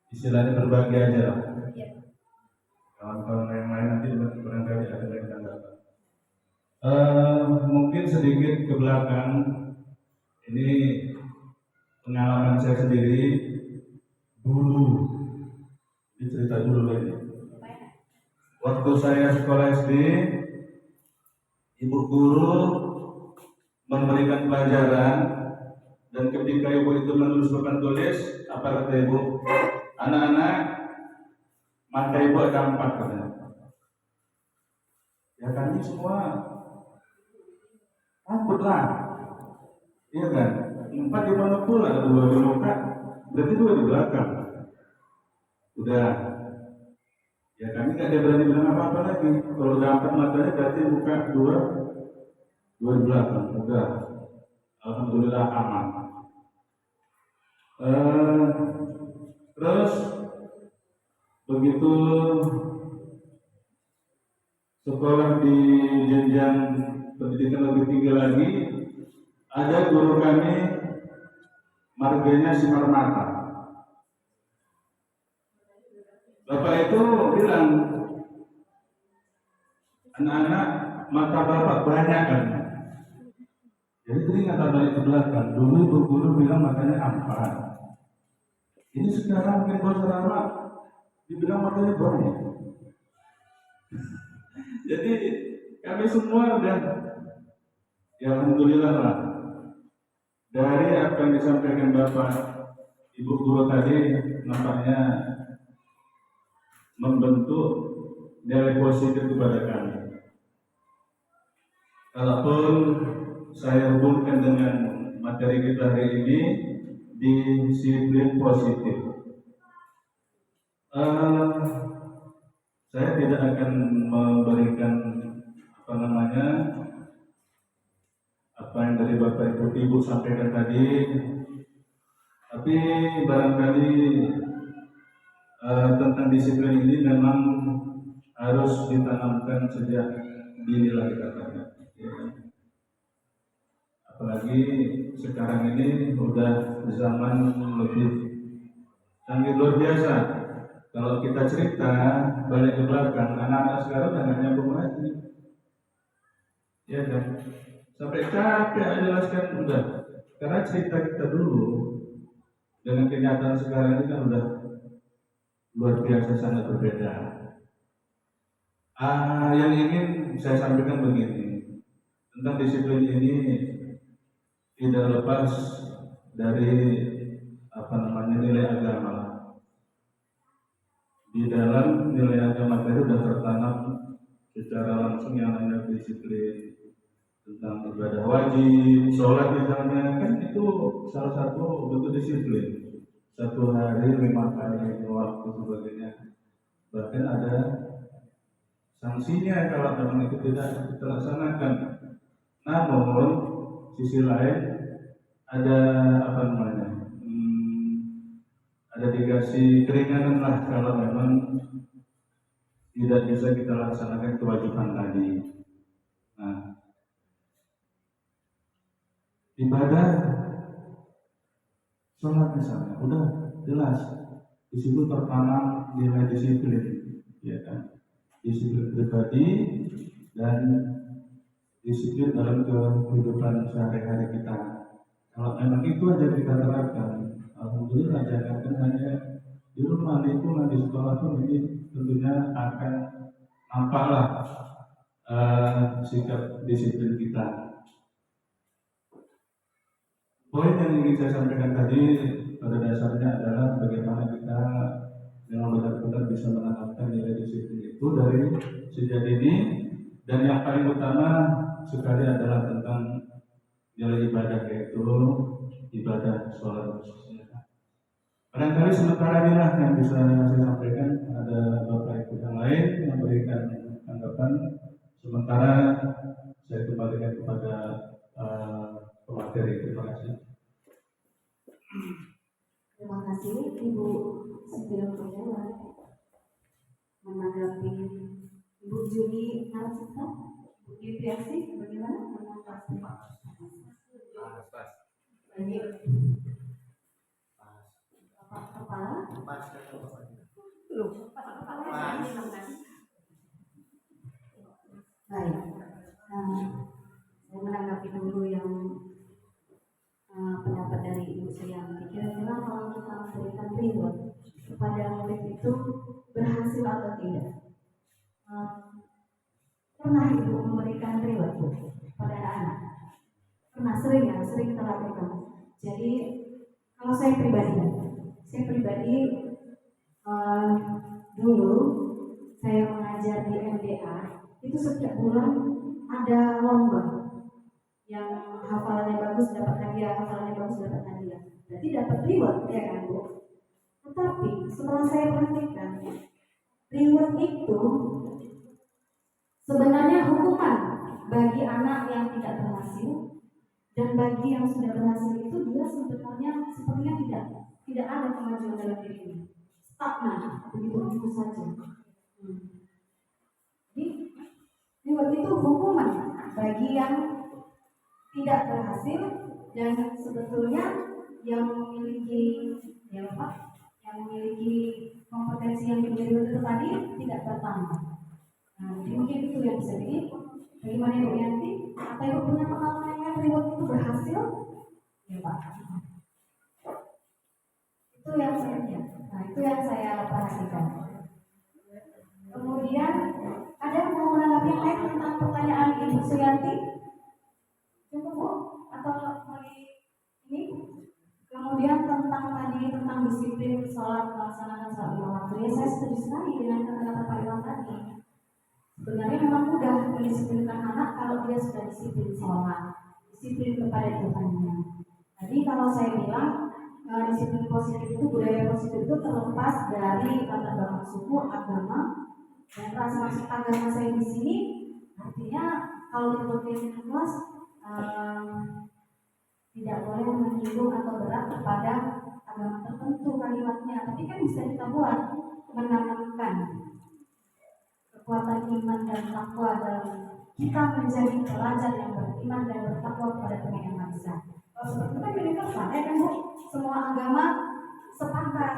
istilahnya berbagi aja. Kawan-kawan yang lain nanti barangkali ada yang tanggapan. Mungkin sedikit ke belakang, ini pengalaman saya sendiri dulu. Ini cerita dulu ini. Waktu saya sekolah SD, ibu guru memberikan pelajaran, dan ketika ibu itu menulis papan tulis, apa kata ibu? Anak-anak, mata ibu ada 4 katanya. Ya kami semua takutlah, iya kan? 4 di mana pula, 2 di muka, berarti 2 di belakang. Udah, ya kami nggak ada berani bilang apa-apa lagi. Kalau udah 4 matanya berarti muka 2 di belakang. Udah, alhamdulillah aman. Terus begitu sekolah di jenjang pendidikan lebih tinggi lagi, ada guru kami marganya sinar mata. Bapak itu bilang, anak-anak mata bapak banyak kan. Jadi teringat balik ke belakang. Dulu ibu guru bilang matanya 4. Ini sekarang mungkin bos lama dibilang matanya banyak. Jadi kami semua udah, ya alhamdulillah lah. Dari apa yang disampaikan Bapak Ibu guru tadi, nampaknya membentuk nilai positif kepada kami. Kalaupun saya hubungkan dengan materi kita hari ini, disiplin positif. Saya tidak akan memberikan apa yang dari Bapak Ibu sampaikan tadi, tapi barangkali tentang disiplin ini memang harus ditanamkan sejak dini lagi katanya. Ya. Apalagi sekarang ini udah zaman lebih canggih luar biasa. Kalau kita cerita balik ke belakang, anak-anak sekarang udah nggak nyambung lagi, ya kan? Sampai capek jelaskan udah, karena cerita kita dulu dengan kenyataan sekarang ini kan udah luar biasa sangat berbeda. Yang ingin saya sampaikan begini, tentang disiplin ini tidak lepas dari nilai agama. Di dalam nilai agama itu sudah tertanam secara langsung yang namanya disiplin tentang ibadah wajib, sholat misalnya, kan itu salah satu bentuk disiplin. 1 hari 5 kali waktu sebagainya. Bahkan ada sanksinya kalau memang itu tidak dilaksanakan. Namun sisi lain ada ada dikasih keringanan lah kalau memang tidak bisa kita laksanakan kewajiban tadi. Nah, ibadah sholat misalnya, udah jelas di situ tertanam nilai disiplin, ya kan? Disiplin pribadi dan disiplin dalam kehidupan sehari-hari kita. Kalau memang itu aja kita terapkan, alhamdulillah, jangan hanya di rumah, lingkungan, di sekolah pun ini tentunya akan nampaklah sikap disiplin kita. Poin yang ingin saya sampaikan tadi pada dasarnya adalah bagaimana kita dengan benar-benar bisa menanamkan nilai disiplin itu dari sejak dini, dan yang paling utama sekali adalah tentang nilai ibadah, yaitu ibadah sholat khususnya. Barangkali sementara inilah yang bisa saya sampaikan. Ada Bapak Ibu yang lain yang memberikan tanggapan, sementara saya kembalikan kepada pemateri. Terima kasih. Terima kasih Ibu Siti Nurhayati menanggapi Ibu Juni Narcita. Ibu Giviasi, bagaimana menanggapi bagi Bapak Kepala? Baik, saya menanggapi dulu yang pendapat dari Ibu Suyanti. Kira-kira kalau kita memberikan reward kepada murid itu berhasil atau tidak? Pernah Ibu memberikan reward pada anak? Pernah, sering ya, sering kita lakukan. Jadi kalau saya pribadi dulu saya mengajar di MDA, itu setiap bulan ada lomba. Yang hafalannya bagus dapat hadiah, hafalannya bagus dapat hadiah. Berarti dapat reward, ya kan Bu? Tetapi setelah saya perhatikan, reward itu sebenarnya hukuman bagi anak yang tidak berhasil, dan bagi yang sudah berhasil itu dia sepertinya tidak ada kemajuan dalam dirinya, stagnan, begitu saja. Jadi reward itu hukuman bagi yang tidak berhasil, dan sebetulnya yang memiliki kompetensi yang diberi itu tadi tidak bertambah. Jadi mungkin itu yang bisa jadi. Bagaimana Ibu Yanti? Apa Ibu punya pengalaman yang reward itu berhasil? Ya Pak. Itu yang saya perhatikan. Kemudian ada yang mau menanggapi lain tentang pertanyaan Ibu Suyanti? Cukup Bu? Atau ini? Kemudian tentang disiplin sholat, melaksanakan sholat lima waktu. Ya, saya setuju sekali dengan kata-kata Pak Iwan tadi. Sebenarnya memang mudah mendisiplinkan anak kalau dia sudah disiplin sholat, disiplin kepada Tuhannya. Jadi kalau saya bilang disiplin positif itu, budaya positif itu terlepas dari latar belakang suku, agama, dan ras. Maksud agama saya di sini artinya kalau diperlukan kelas tidak boleh menyinggung atau berat kepada agama tertentu kalimatnya, tapi kan bisa kita buat menanamkan kekuatan iman dan takwa dalam kita menjadi pelajar yang beriman dan bertakwa kepada Tuhan Yang Maha Esa. Kalau seperti itu kan universal, ya kan Bu? Semua agama sepakat.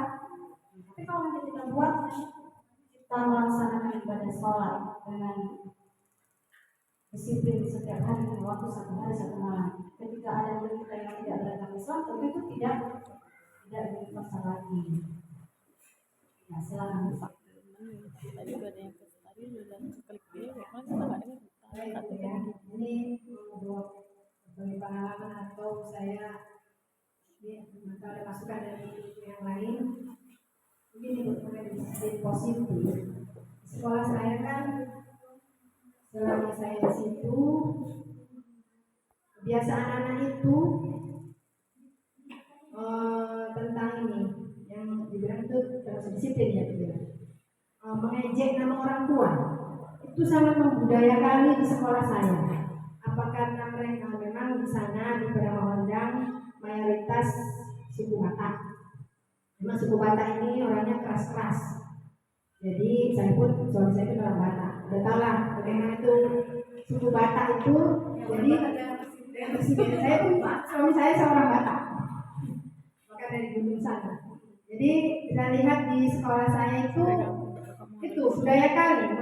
Tapi kalau nanti kita buat, kita melaksanakan ibadah sholat dengan disiplin setiap hari, waktu 1 hari 1 malam. Ketika ada murid kita yang tidak beragama Islam, tentu itu tidak universal lagi. Nah, silakan. Baik, ya. Ini untuk berbagi pengalaman atau saya ada masukan dari yang lain. Begini bukan dari sisi positif. Sekolah saya kan selama saya di situ kebiasaan anak itu tentang ini yang dibilang itu terus disiplin ya dibilang mengejek nama orang tua itu sangat membudaya kali di sekolah saya. Apa karena mereka memang di sana di Beramawandang mayoritas suku Batak. Memang suku Batak ini orangnya keras-keras. Jadi saya pun suami saya itu orang Batak. Udah tahu lah bagaimana itu suku Batak itu. Jadi saya pun suami saya seorang Batak. Maka dari gunung sana. Jadi kita lihat di sekolah saya itu budaya kali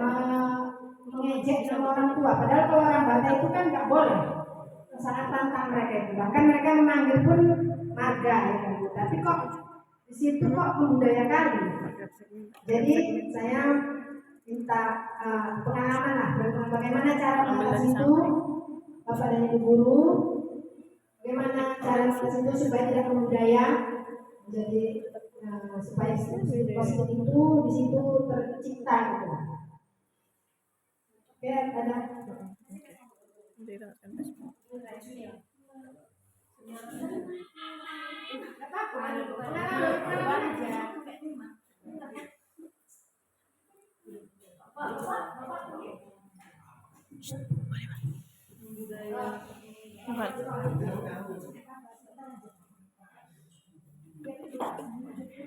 mengejek sama orang tua. Padahal kalau orang Batak itu kan nggak boleh. Sangat tantang mereka itu. Bahkan mereka memanggil pun marga ya kan. Tapi kok di situ kok membudayakan. Jadi saya minta pengalaman lah bagaimana cara mengatasi itu Bapak dan Ibu guru, bagaimana cara mengatasi itu supaya tidak membudaya. Jadi supaya positif itu di situ tercipta gitu. Oke, ada.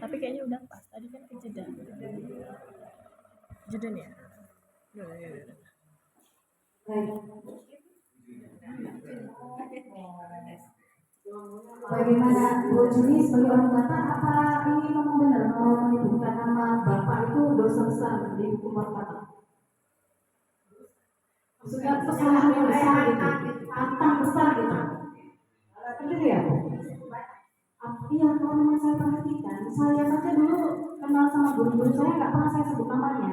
Tapi kayaknya udah pas. Tadi kan kejeda. Jeda nih ya. Bagaimana Bu Juni sebagai orang Batak, apa ini memang benar mau menyebutkan nama Bapak itu dosa besar di hukum Batak? Maksudnya kesalahan yang besar gitu, tantang besar gitu. Begitu ya? Iya, kalau memang saya perhatikan, saya saja dulu kenal sama guru-guru saya nggak pernah saya sebut namanya.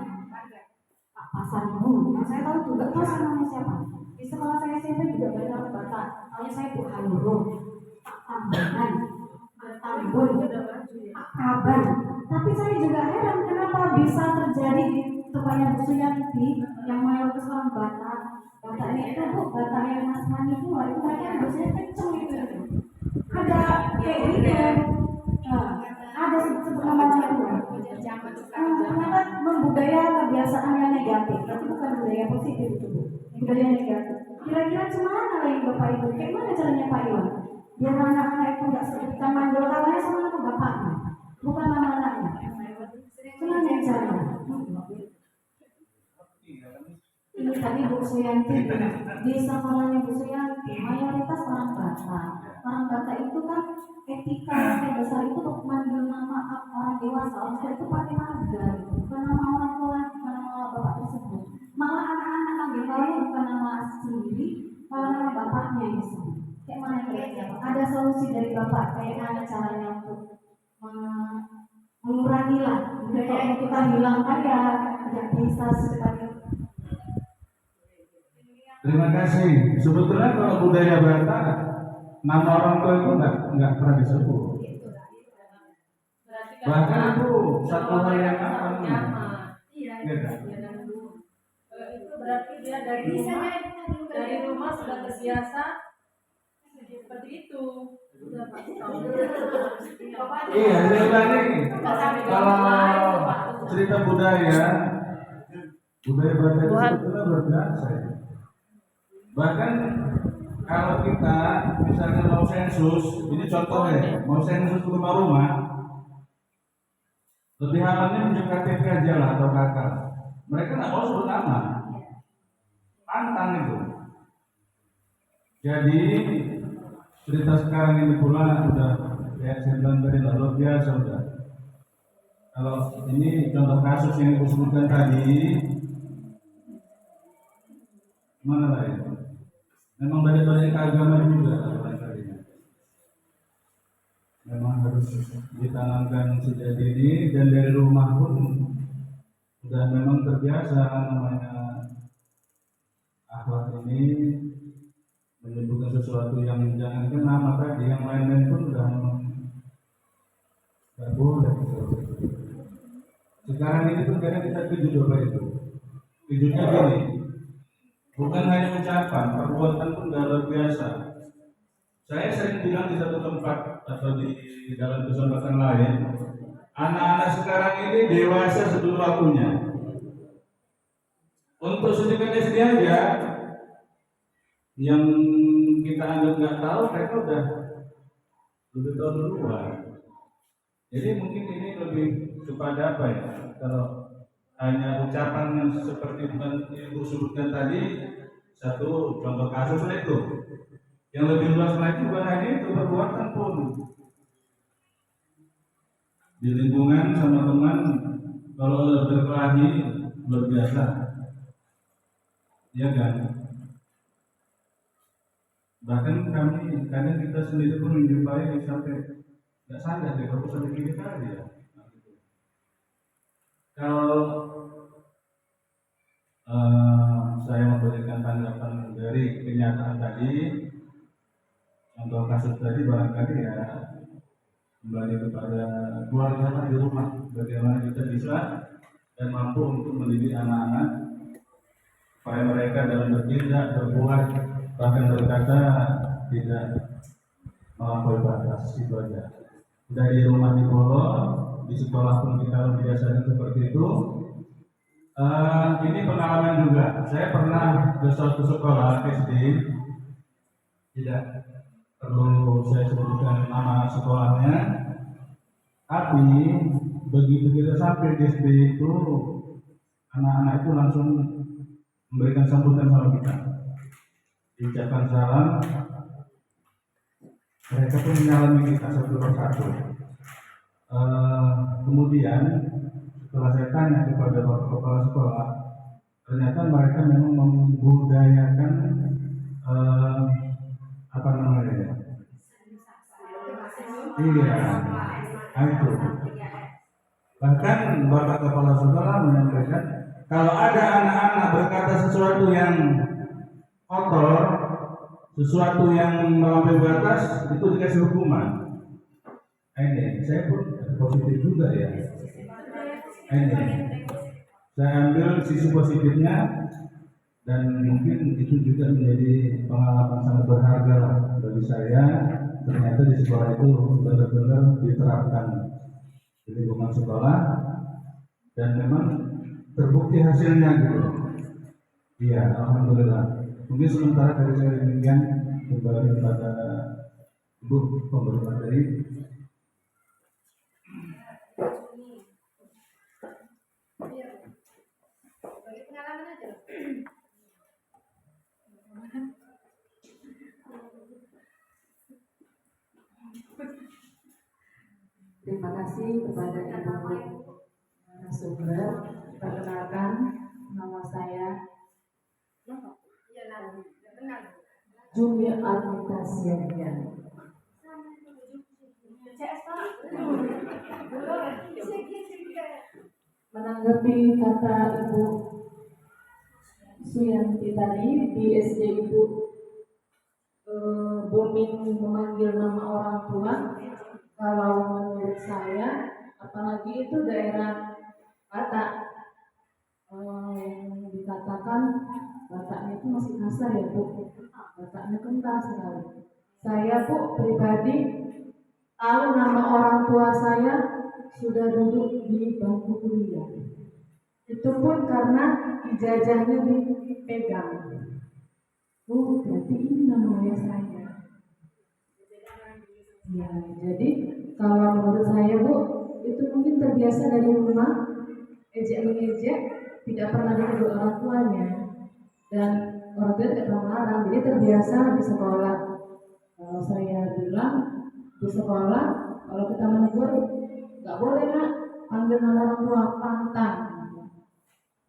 Pak Pasaribu, yang saya tahu juga tahu namanya siapa. Di sekolah saya SMP juga banyak orang Batak. Tahunya saya Bu Halurung, Pak Tambahan, Pak Tambun, Pak Kaban. Tapi saya juga heran kenapa bisa terjadi di tempatnya Bu Suyanti yang mayoritas orang Batak. Bataknya itu Bu, Batak yang Mas Hani itu mereka biasanya kenceng gitu. Ada kayak gitu, ada sebut namanya itu. Ternyata membudaya kebiasaan yang negatif, tapi bukan budaya positif itu Bu. Budaya negatif. Kira-kira gimana lagi Bapak Ibu? Kayak mana caranya Pak Iwan? Biar anak-anak itu nggak sebutkan manggil namanya sama nama bapaknya, bukan nama anaknya. Gimana caranya? Ini tadi Bu Suyanti di sekolahnya Bu Suyanti mayoritas orang Batak. Orang Batak itu kan etika yang besar itu untuk manggil nama orang dewasa, orang tua itu pakai marga, bukan nama orang tua, bukan nama bapak tersebut. Malah anak-anak manggil namanya bukan nama sendiri, malah nama bapaknya yang disebut. Kayak mana kira-kira? Ada solusi dari bapak kayak mana caranya untuk mengurangi lah? Kalau kita hilangkan ya tidak bisa secepatnya. Terima kasih. Sebetulnya kalau budaya Batak, nama orang tua itu nggak pernah disebut. Bahkan itu satu hal yang apa? Iya. Iya. Itu berarti dia dari rumah sudah terbiasa seperti itu. Iya, saya bilang nih, kalau cerita budaya Batak itu sebetulnya luar biasa. Bahkan kalau kita misalnya mau sensus, ini contohnya, mau sensus ke rumah-rumah, lebih amannya menunjuk KTP aja lah atau kakak. Mereka nggak mau sebut nama, pantang itu. Jadi cerita sekarang ini pula udah kayak saya bilang tadi luar biasa udah. Kalau ini contoh kasus yang aku sebutkan tadi, mana lah itu? Memang dari keagamaan juga memang harus ditanamkan sejak dini dan dari rumah pun dan memang terbiasa namanya akhlak ini menyebutkan sesuatu yang jangan nama tadi, yang lain-lain pun udah nggak boleh. Sekarang ini tuh kadang kita tuju coba itu. Tujunya gini, bukan hanya ucapan, perbuatan pun udah luar biasa. Saya sering bilang di satu tempat atau di dalam kesempatan lain, anak-anak sekarang ini dewasa sebelum waktunya. Untuk sedekat SD aja, yang kita anggap nggak tahu, mereka udah lebih tahu duluan. Jadi mungkin ini lebih kepada apa ya? Kalau hanya ucapan yang seperti Ibu sebutkan tadi, satu contoh kasus itu. Yang lebih luas lagi bukan hanya itu, perbuatan pun di lingkungan sama teman, kalau berkelahi luar biasa, ya kan? Bahkan kadang kita sendiri pun menjumpai sampai nggak sadar deh kalau sampai gini kali ya. Kalau saya memberikan tanggapan dari kenyataan tadi, contoh kasus tadi barangkali ya kembali kepada keluarga di rumah, bagaimana kita bisa dan mampu untuk mendidik anak-anak supaya mereka dalam bertindak, berbuat, bahkan berkata tidak melampaui batas. Itu aja. Dari rumah di Polo, di sekolah pun kita biasanya seperti itu. Ini pengalaman juga. Saya pernah ke suatu sekolah SD, tidak perlu saya sebutkan nama sekolahnya, tapi begitu kita sampai di SD itu, anak-anak itu langsung memberikan sambutan sama kita, diucapkan salam. Mereka pun menyalami kita satu persatu. Kemudian setelah saya tanya kepada kepala sekolah, ternyata mereka memang membudayakan apa namanya ya? Iya, itu. Bahkan bapak kepala sekolah menyampaikan kalau ada anak-anak berkata sesuatu yang kotor, sesuatu yang melampaui batas, itu dikasih hukuman. Ini saya pun positif juga ya. Ini saya ambil sisi positifnya dan mungkin itu juga menjadi pengalaman sangat berharga bagi saya. Ternyata di sekolah itu benar-benar diterapkan di lingkungan sekolah dan memang terbukti hasilnya gitu. Iya, alhamdulillah. Mungkin sementara dari saya demikian, kembali kepada Ibu pemberi materi. Terima kasih kepada Ibu narasumber. Perkenalkan, nama saya Jumi Armitasian. Menanggapi kata Ibu Suyanti tadi di SD Ibu booming memanggil nama orang tua, kalau menurut saya, apalagi itu daerah Batak, yang dikatakan Bataknya itu masih kasar ya Bu, Bataknya kental sekali. Saya Bu pribadi tahu nama orang tua saya sudah duduk di bangku kuliah. Itu pun karena ijazahnya dipegang. Oh, berarti ini nama ayah saya. Ya, jadi kalau menurut saya Bu, itu mungkin terbiasa dari rumah, ejek mengejek, tidak pernah ditegur orang tuanya, dan orang tua tidak pernah melarang, jadi terbiasa di sekolah. Kalau saya bilang di sekolah, kalau kita menegur, nggak boleh nak panggil nama orang tua, pantang.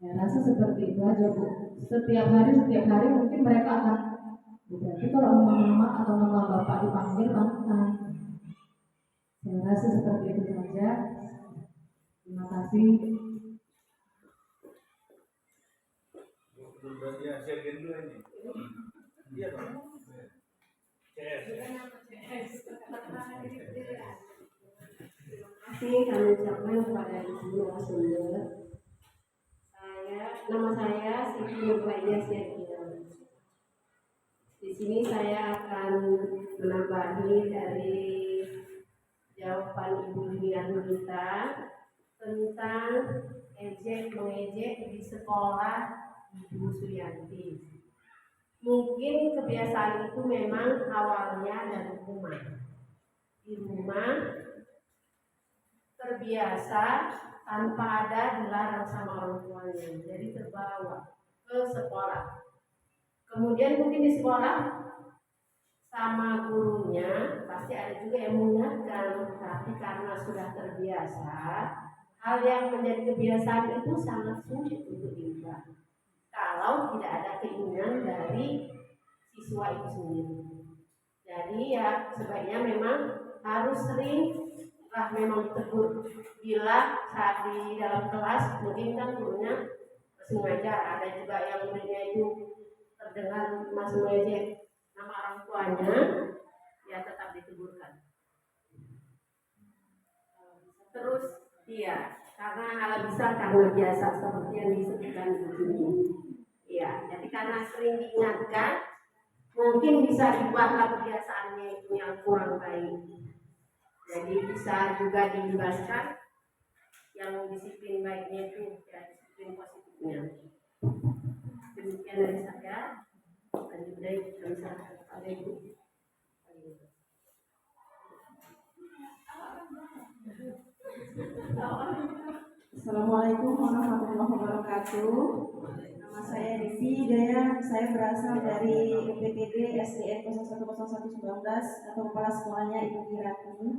Ya, rasa seperti itu aja Bu. Setiap hari mungkin mereka akan, berarti kalau mama atau mama bapak dipanggil pantang. Saya rasa seperti itu saja. Terima kasih. berarti ya share dulu ini. Iya dong. CS. Terima kasih kami ucapkan kepada Ibu narasumber. Nama saya Siti Nurbaia Syakira. Di sini saya akan menambahi dari jawaban Ibu Dianita tentang ejek mengejek di sekolah Ibu Suyanti. Mungkin kebiasaan itu memang awalnya dari rumah. Di rumah terbiasa tanpa ada dilarang sama orang tuanya, jadi terbawa ke sekolah. Kemudian mungkin di sekolah sama gurunya pasti ada juga yang mengingatkan, tapi karena sudah terbiasa, hal yang menjadi kebiasaan itu sangat sulit untuk diubah kalau tidak ada keinginan dari siswa itu sendiri. Jadi ya sebaiknya memang harus sering memang ditegur. Bila saat di dalam kelas mungkin kan gurunya masih mengajar, ada juga yang muridnya itu terdengar masih mengejek nama orang tuanya, ya tetap ditegurkan. Terus iya, karena hal bisa karena biasa seperti yang disebutkan di sini. Iya, jadi karena sering diingatkan, mungkin bisa diubahlah kebiasaannya itu yang kurang baik. Jadi bisa juga dibebaskan yang disiplin baiknya itu ya disiplin positifnya. Demikian dari saya. Lanjut dari kami kepada Ibu. Assalamualaikum warahmatullahi wabarakatuh. Nama saya Devi Hidayah. Saya berasal dari UPTD SDN 010119 atau kepala sekolahnya Ibu Irati.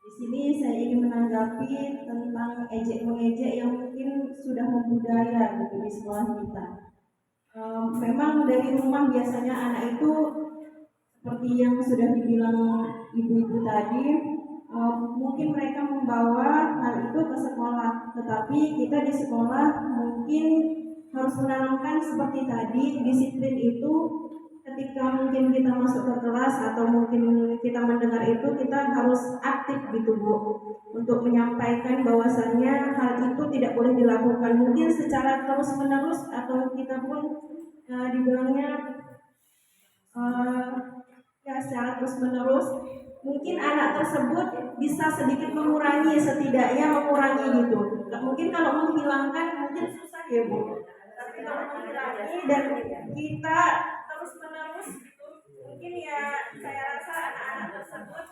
Di sini saya ingin menanggapi tentang ejek mengejek yang mungkin sudah membudaya gitu di sekolah kita. Memang dari rumah biasanya anak itu seperti yang sudah dibilang ibu-ibu tadi, mungkin mereka membawa hal itu ke sekolah, tetapi kita di sekolah mungkin harus menanamkan seperti tadi, disiplin itu ketika mungkin kita masuk ke kelas atau mungkin kita mendengar itu, kita harus aktif gitu Bu, untuk menyampaikan bahwasannya hal itu tidak boleh dilakukan mungkin secara terus menerus, atau kita pun dibilangnya ya secara terus menerus. Mungkin anak tersebut bisa sedikit mengurangi, setidaknya mengurangi gitu. Mungkin kalau menghilangkan mungkin susah ya Bu, tapi kalau mengurangi dan kita terus menerus gitu, mungkin ya saya rasa anak-anak tersebut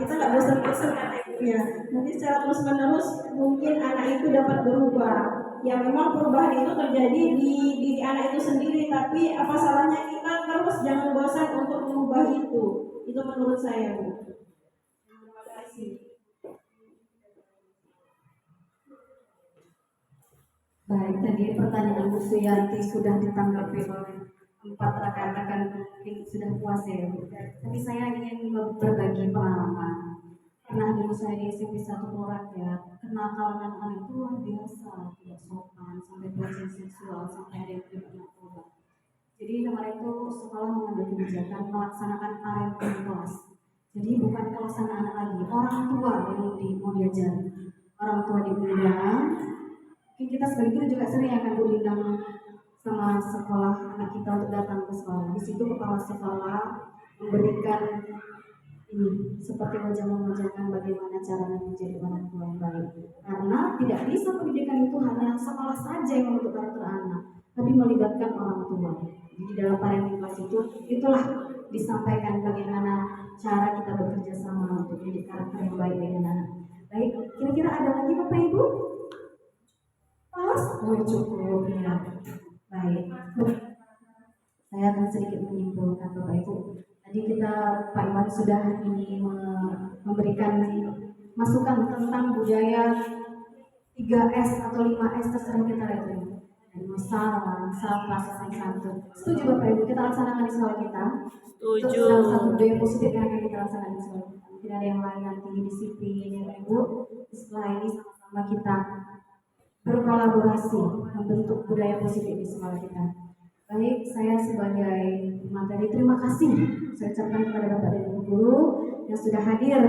kita nggak bosan-bosan kata ibunya. Mungkin secara terus menerus mungkin anak itu dapat berubah. Ya memang perubahan itu terjadi di diri anak itu sendiri, tapi apa salahnya kita terus jangan bosan untuk mengubah itu. Itu menurut saya Bu. Terima kasih. Baik, tadi pertanyaan Bu Suyanti sudah ditanggapi oleh 4 rekan-rekan, mungkin sudah puas ya Bu. Tapi saya ingin berbagi pengalaman. Pernah dulu saya di SMP 1 Rakyat, kenakalan anak-anak itu luar biasa, tidak sopan, sampai pelecehan seksual, sampai ada yang tidak narkoba. Jadi kemarin itu sekolah mengambil kebijakan melaksanakan parenting kelas. Jadi bukan kelas anak-anak lagi, orang tua yang mau diajar. Orang tua diundang. Mungkin kita sebagai guru juga sering akan diundang sama sekolah anak kita untuk datang ke sekolah. Di situ kepala sekolah memberikan ini seperti wajah-wajahkan bagaimana cara menjadi orang tua yang baik. Karena tidak bisa pendidikan itu hanya sekolah saja yang untuk karakter anak, tapi melibatkan orang tua. Di dalam parenting kelas itu, itulah disampaikan bagaimana cara kita bekerja sama untuk menjadi karakter yang baik dengan anak. Baik, kira-kira ada lagi Bapak Ibu? Pas? Oh cukup ya. Baik. Saya akan sedikit menyimpulkan Bapak Ibu. Tadi kita Pak Iwan sudah ini memberikan masukan tentang budaya 3S atau 5S terserah kita lihat. Masalah, sampah, santun. Setuju Bapak Ibu kita laksanakan di sekolah kita? Setuju. Itu satu budaya positif yang akan kita laksanakan di sekolah kita. Mungkin ada yang lain nanti disiplin ya Bapak Ibu. Setelah ini sama-sama kita berkolaborasi membentuk budaya positif di sekolah kita. Baik, saya sebagai materi terima kasih saya ucapkan kepada Bapak dan Ibu guru yang sudah hadir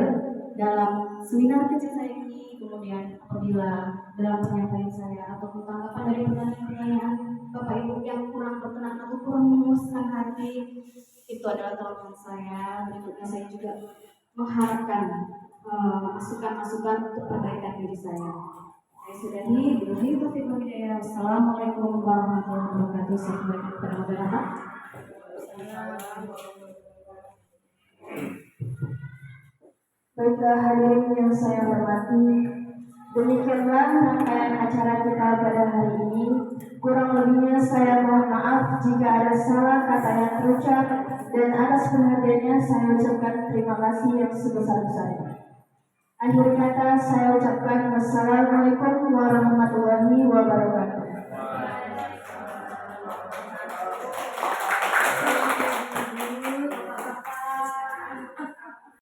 dalam seminar kecil saya ini. Kemudian apabila dalam penyampaian saya atau tanggapan dari pertanyaan-pertanyaan Bapak Ibu yang kurang berkenan atau kurang memuaskan hati, itu adalah tolongan saya. Berikutnya saya juga mengharapkan masukan-masukan untuk perbaikan diri saya. Saya sudahi, billahi taufiq wal hidayah. Wassalamualaikum warahmatullahi wabarakatuh. Saya kembalikan kepada moderator. Baiklah hadirin yang saya hormati, demikianlah rangkaian acara kita pada hari ini. Kurang lebihnya saya mohon maaf jika ada salah kata yang terucap, dan atas perhatiannya saya ucapkan terima kasih yang sebesar-besarnya. Akhir kata saya ucapkan wassalamualaikum warahmatullahi wabarakatuh.